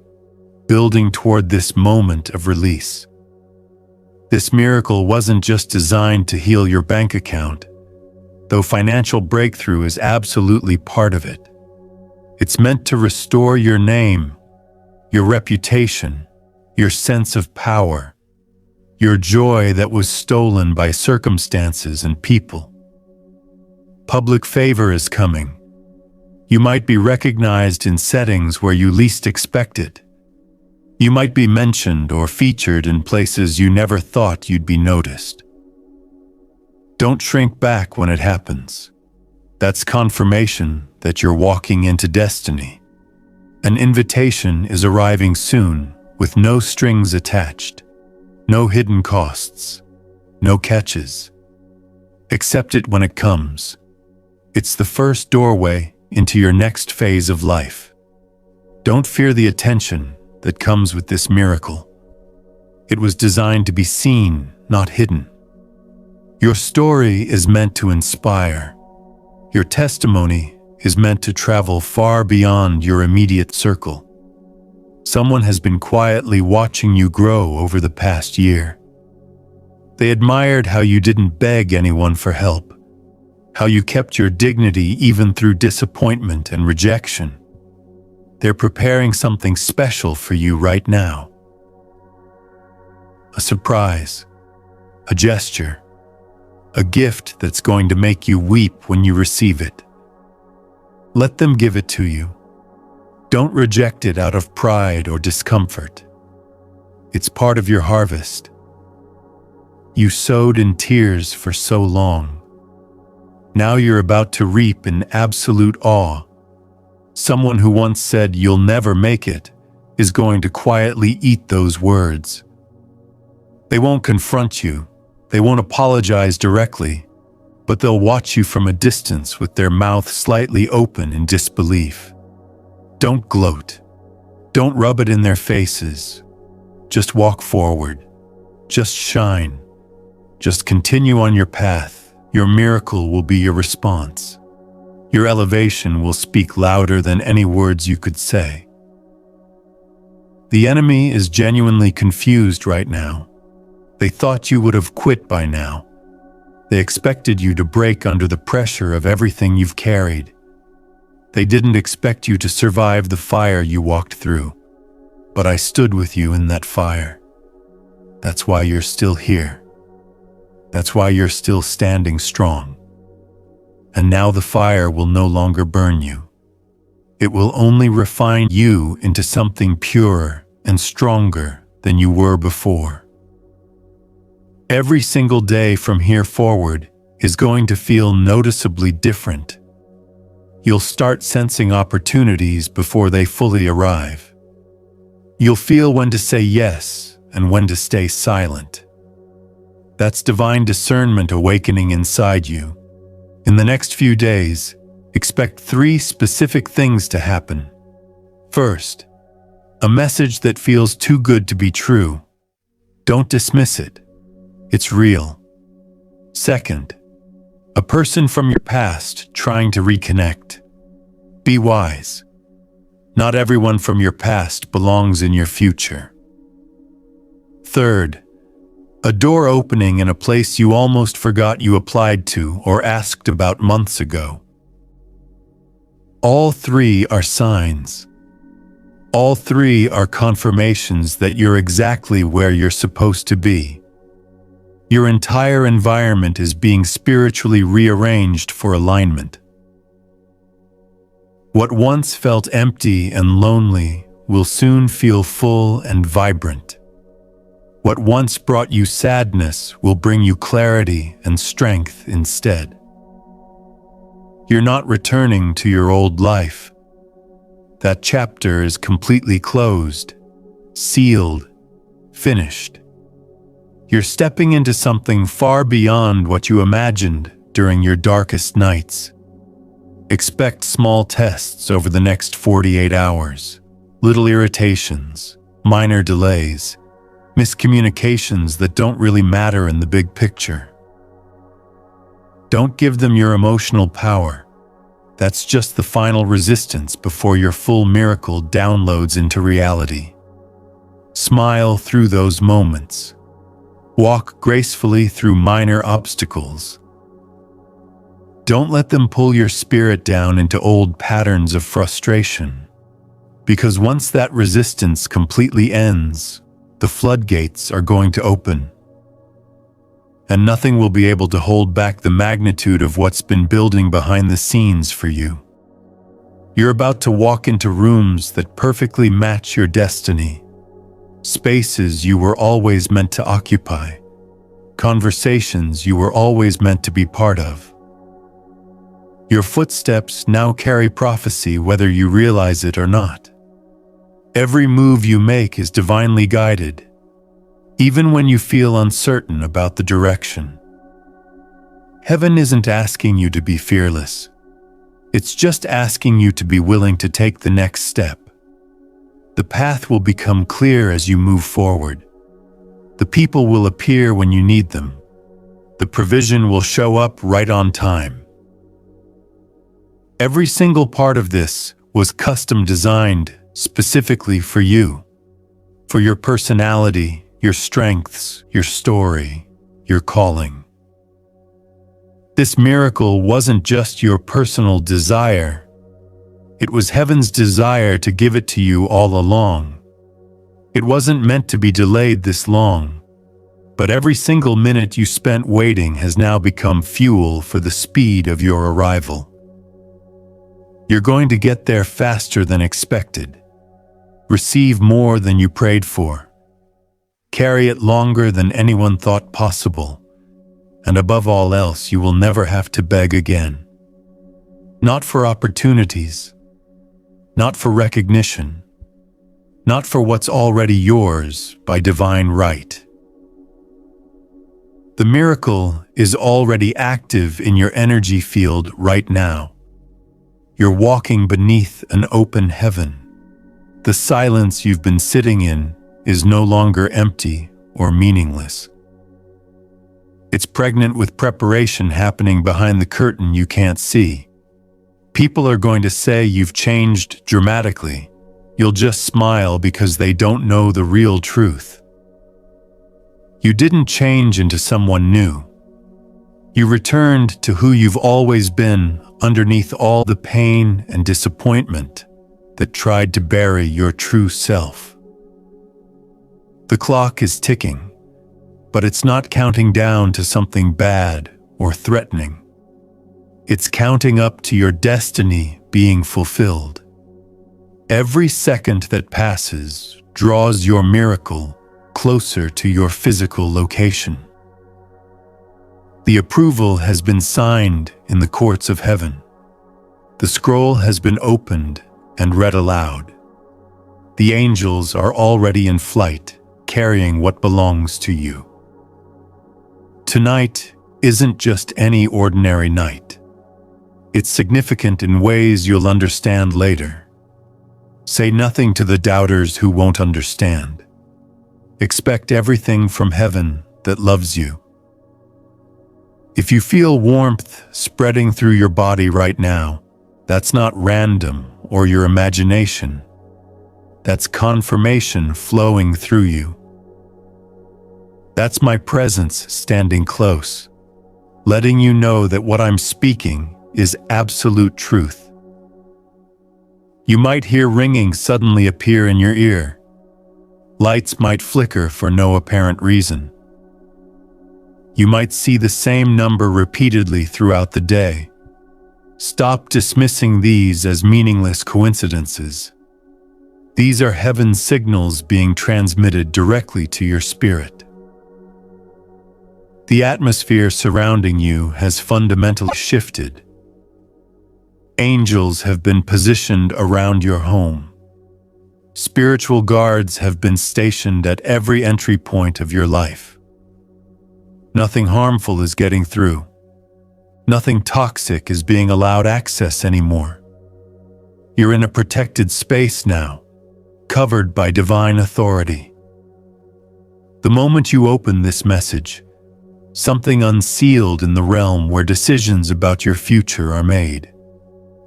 building toward this moment of release. This miracle wasn't just designed to heal your bank account, though financial breakthrough is absolutely part of it. It's meant to restore your name, your reputation, your sense of power, your joy that was stolen by circumstances and people. Public favor is coming. You might be recognized in settings where you least expect it. You might be mentioned or featured in places you never thought you'd be noticed. Don't shrink back when it happens. That's confirmation that you're walking into destiny. An invitation is arriving soon with no strings attached, no hidden costs, no catches. Accept it when it comes. It's the first doorway into your next phase of life. Don't fear the attention that comes with this miracle. It was designed to be seen, not hidden. Your story is meant to inspire. Your testimony is meant to travel far beyond your immediate circle. Someone has been quietly watching you grow over the past year. They admired how you didn't beg anyone for help, how you kept your dignity even through disappointment and rejection. They're preparing something special for you right now. A surprise, a gesture, a gift that's going to make you weep when you receive it. Let them give it to you. Don't reject it out of pride or discomfort. It's part of your harvest. You sowed in tears for so long. Now you're about to reap in absolute awe. Someone who once said you'll never make it is going to quietly eat those words. They won't confront you. They won't apologize directly, but they'll watch you from a distance with their mouth slightly open in disbelief. Don't gloat. Don't rub it in their faces. Just walk forward. Just shine. Just continue on your path. Your miracle will be your response. Your elevation will speak louder than any words you could say. The enemy is genuinely confused right now. They thought you would have quit by now. They expected you to break under the pressure of everything you've carried. They didn't expect you to survive the fire you walked through. But I stood with you in that fire. That's why you're still here. That's why you're still standing strong. And now the fire will no longer burn you. It will only refine you into something purer and stronger than you were before. Every single day from here forward is going to feel noticeably different. You'll start sensing opportunities before they fully arrive. You'll feel when to say yes and when to stay silent. That's divine discernment awakening inside you. In the next few days, expect 3 specific things to happen. First, a message that feels too good to be true. Don't dismiss it. It's real. Second, a person from your past trying to reconnect. Be wise. Not everyone from your past belongs in your future. Third, a door opening in a place you almost forgot you applied to or asked about months ago. All 3 are signs. All three are confirmations that you're exactly where you're supposed to be. Your entire environment is being spiritually rearranged for alignment. What once felt empty and lonely will soon feel full and vibrant. What once brought you sadness will bring you clarity and strength instead. You're not returning to your old life. That chapter is completely closed, sealed, finished. You're stepping into something far beyond what you imagined during your darkest nights. Expect small tests over the next 48 hours, little irritations, minor delays, miscommunications that don't really matter in the big picture. Don't give them your emotional power. That's just the final resistance before your full miracle downloads into reality. Smile through those moments. Walk gracefully through minor obstacles. Don't let them pull your spirit down into old patterns of frustration. Because once that resistance completely ends, the floodgates are going to open. And nothing will be able to hold back the magnitude of what's been building behind the scenes for you. You're about to walk into rooms that perfectly match your destiny. Spaces you were always meant to occupy. Conversations you were always meant to be part of. Your footsteps now carry prophecy whether you realize it or not. Every move you make is divinely guided, even when you feel uncertain about the direction. Heaven isn't asking you to be fearless. It's just asking you to be willing to take the next step. The path will become clear as you move forward. The people will appear when you need them. The provision will show up right on time. Every single part of this was custom designed specifically for you, for your personality, your strengths, your story, your calling. This miracle wasn't just your personal desire. It was heaven's desire to give it to you all along. It wasn't meant to be delayed this long, but every single minute you spent waiting has now become fuel for the speed of your arrival. You're going to get there faster than expected. Receive more than you prayed for. Carry it longer than anyone thought possible. And above all else, you will never have to beg again. Not for opportunities. Not for recognition. Not for what's already yours by divine right. The miracle is already active in your energy field right now. You're walking beneath an open heaven. The silence you've been sitting in is no longer empty or meaningless. It's pregnant with preparation happening behind the curtain you can't see. People are going to say you've changed dramatically. You'll just smile because they don't know the real truth. You didn't change into someone new. You returned to who you've always been underneath all the pain and disappointment that tried to bury your true self. The clock is ticking, but it's not counting down to something bad or threatening. It's counting up to your destiny being fulfilled. Every second that passes draws your miracle closer to your physical location. The approval has been signed in the courts of heaven. The scroll has been opened and read aloud. The angels are already in flight, carrying what belongs to you. Tonight isn't just any ordinary night. It's significant in ways you'll understand later. Say nothing to the doubters who won't understand. Expect everything from heaven that loves you. If you feel warmth spreading through your body right now, that's not random or your imagination. That's confirmation flowing through you. That's my presence standing close, letting you know that what I'm speaking is absolute truth. You might hear ringing suddenly appear in your ear. Lights might flicker for no apparent reason. You might see the same number repeatedly throughout the day. Stop dismissing these as meaningless coincidences. These are heaven's signals being transmitted directly to your spirit. The atmosphere surrounding you has fundamentally shifted. Angels have been positioned around your home. Spiritual guards have been stationed at every entry point of your life. Nothing harmful is getting through. Nothing toxic is being allowed access anymore. You're in a protected space now, covered by divine authority. The moment you open this message, something unsealed in the realm where decisions about your future are made.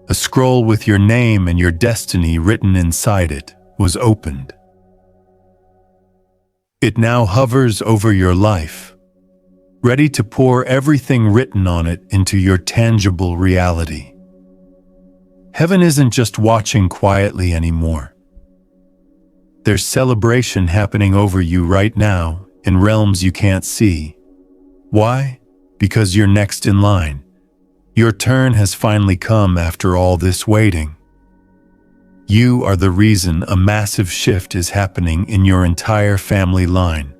A scroll with your name and your destiny written inside it was opened. It now hovers over your life, ready to pour everything written on it into your tangible reality. Heaven isn't just watching quietly anymore. There's celebration happening over you right now in realms you can't see. Why? Because you're next in line. Your turn has finally come after all this waiting. You are the reason a massive shift is happening in your entire family line.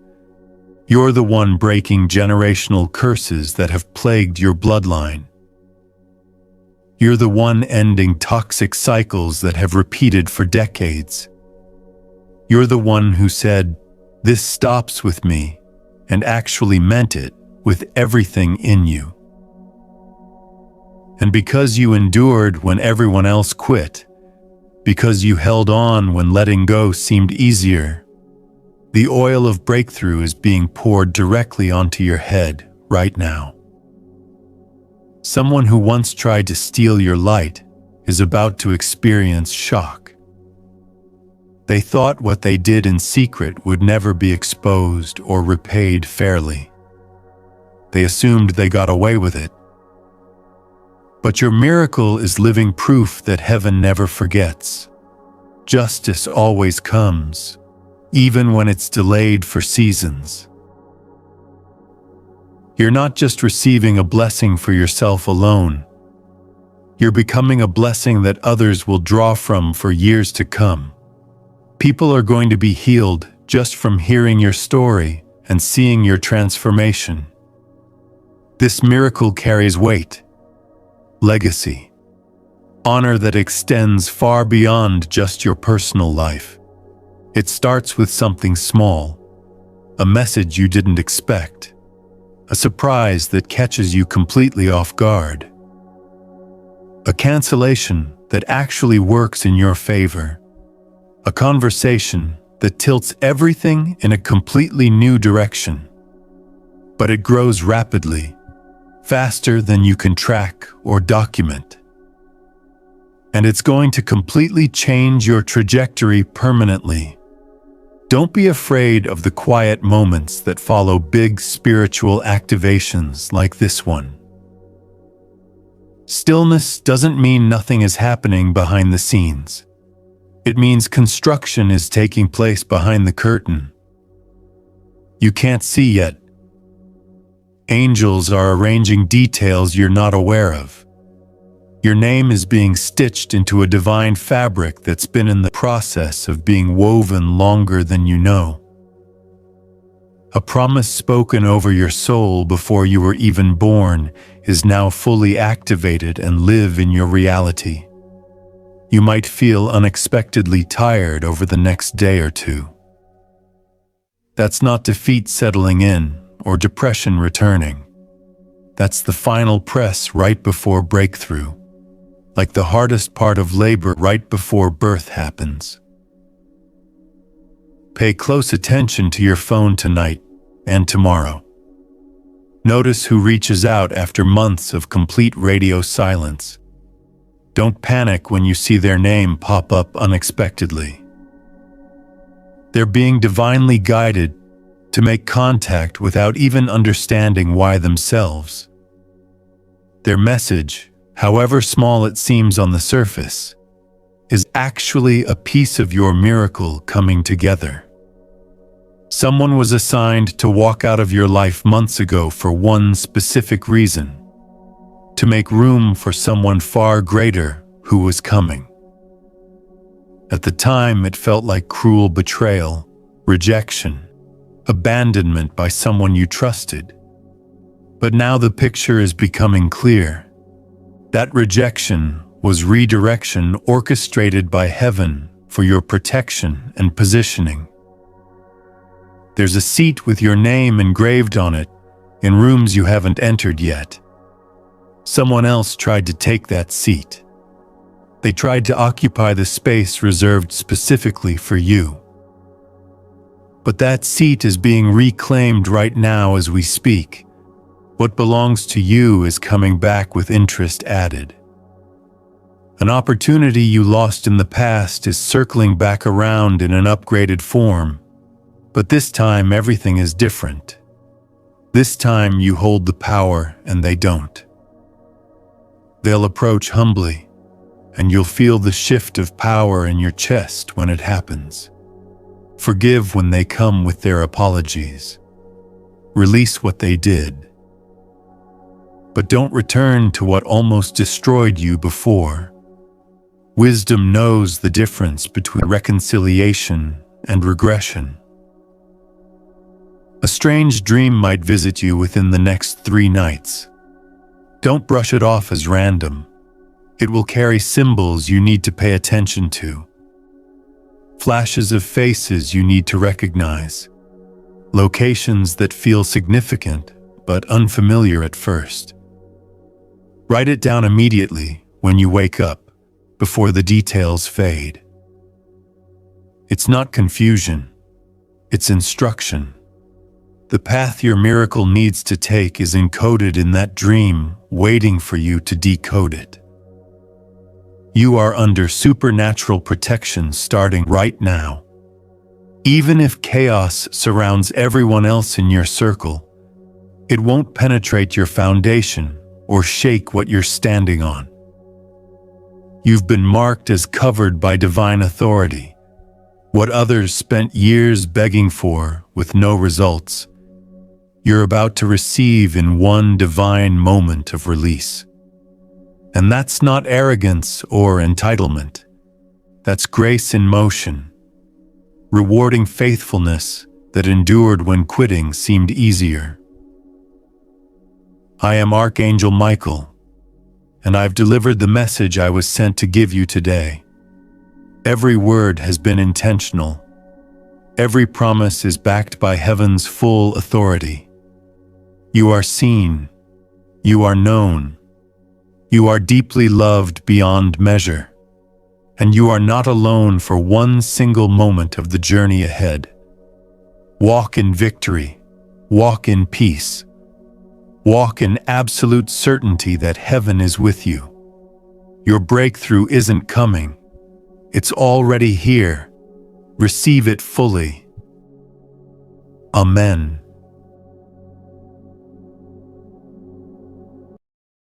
You're the one breaking generational curses that have plagued your bloodline. You're the one ending toxic cycles that have repeated for decades. You're the one who said, "This stops with me," and actually meant it with everything in you. And because you endured when everyone else quit, because you held on when letting go seemed easier, the oil of breakthrough is being poured directly onto your head right now. Someone who once tried to steal your light is about to experience shock. They thought what they did in secret would never be exposed or repaid fairly. They assumed they got away with it. But your miracle is living proof that heaven never forgets. Justice always comes, even when it's delayed for seasons. You're not just receiving a blessing for yourself alone. You're becoming a blessing that others will draw from for years to come. People are going to be healed just from hearing your story and seeing your transformation. This miracle carries weight, legacy, honor that extends far beyond just your personal life. It starts with something small, a message you didn't expect, a surprise that catches you completely off guard, a cancellation that actually works in your favor, a conversation that tilts everything in a completely new direction. But it grows rapidly, faster than you can track or document. And it's going to completely change your trajectory permanently. Don't be afraid of the quiet moments that follow big spiritual activations like this one. Stillness doesn't mean nothing is happening behind the scenes. It means construction is taking place behind the curtain. You can't see yet. Angels are arranging details you're not aware of. Your name is being stitched into a divine fabric that's been in the process of being woven longer than you know. A promise spoken over your soul before you were even born is now fully activated and live in your reality. You might feel unexpectedly tired over the next day or two. That's not defeat settling in or depression returning. That's the final press right before breakthrough, like the hardest part of labor right before birth happens. Pay close attention to your phone tonight and tomorrow. Notice who reaches out after months of complete radio silence. Don't panic when you see their name pop up unexpectedly. They're being divinely guided to make contact without even understanding why themselves. Their message, however small it seems on the surface, is actually a piece of your miracle coming together. Someone was assigned to walk out of your life months ago for one specific reason: to make room for someone far greater who was coming. At the time, it felt like cruel betrayal, rejection, abandonment by someone you trusted. But now the picture is becoming clear. That rejection was redirection orchestrated by heaven for your protection and positioning. There's a seat with your name engraved on it in rooms you haven't entered yet. Someone else tried to take that seat. They tried to occupy the space reserved specifically for you. But that seat is being reclaimed right now as we speak. What belongs to you is coming back with interest added. An opportunity you lost in the past is circling back around in an upgraded form. But this time everything is different. This time you hold the power and they don't. They'll approach humbly, and you'll feel the shift of power in your chest when it happens. Forgive when they come with their apologies. Release what they did. But don't return to what almost destroyed you before. Wisdom knows the difference between reconciliation and regression. A strange dream might visit you within the next 3 nights. Don't brush it off as random. It will carry symbols you need to pay attention to. Flashes of faces you need to recognize. Locations that feel significant but unfamiliar at first. Write it down immediately when you wake up, before the details fade. It's not confusion, it's instruction. The path your miracle needs to take is encoded in that dream, waiting for you to decode it. You are under supernatural protection starting right now. Even if chaos surrounds everyone else in your circle, it won't penetrate your foundation or shake what you're standing on. You've been marked as covered by divine authority. What others spent years begging for with no results, you're about to receive in one divine moment of release. And that's not arrogance or entitlement. That's grace in motion, rewarding faithfulness that endured when quitting seemed easier. I am Archangel Michael, and I've delivered the message I was sent to give you today. Every word has been intentional. Every promise is backed by heaven's full authority. You are seen. You are known. You are deeply loved beyond measure. And you are not alone for one single moment of the journey ahead. Walk in victory. Walk in peace. Walk in absolute certainty that heaven is with you. Your breakthrough isn't coming. It's already here. Receive it fully. Amen.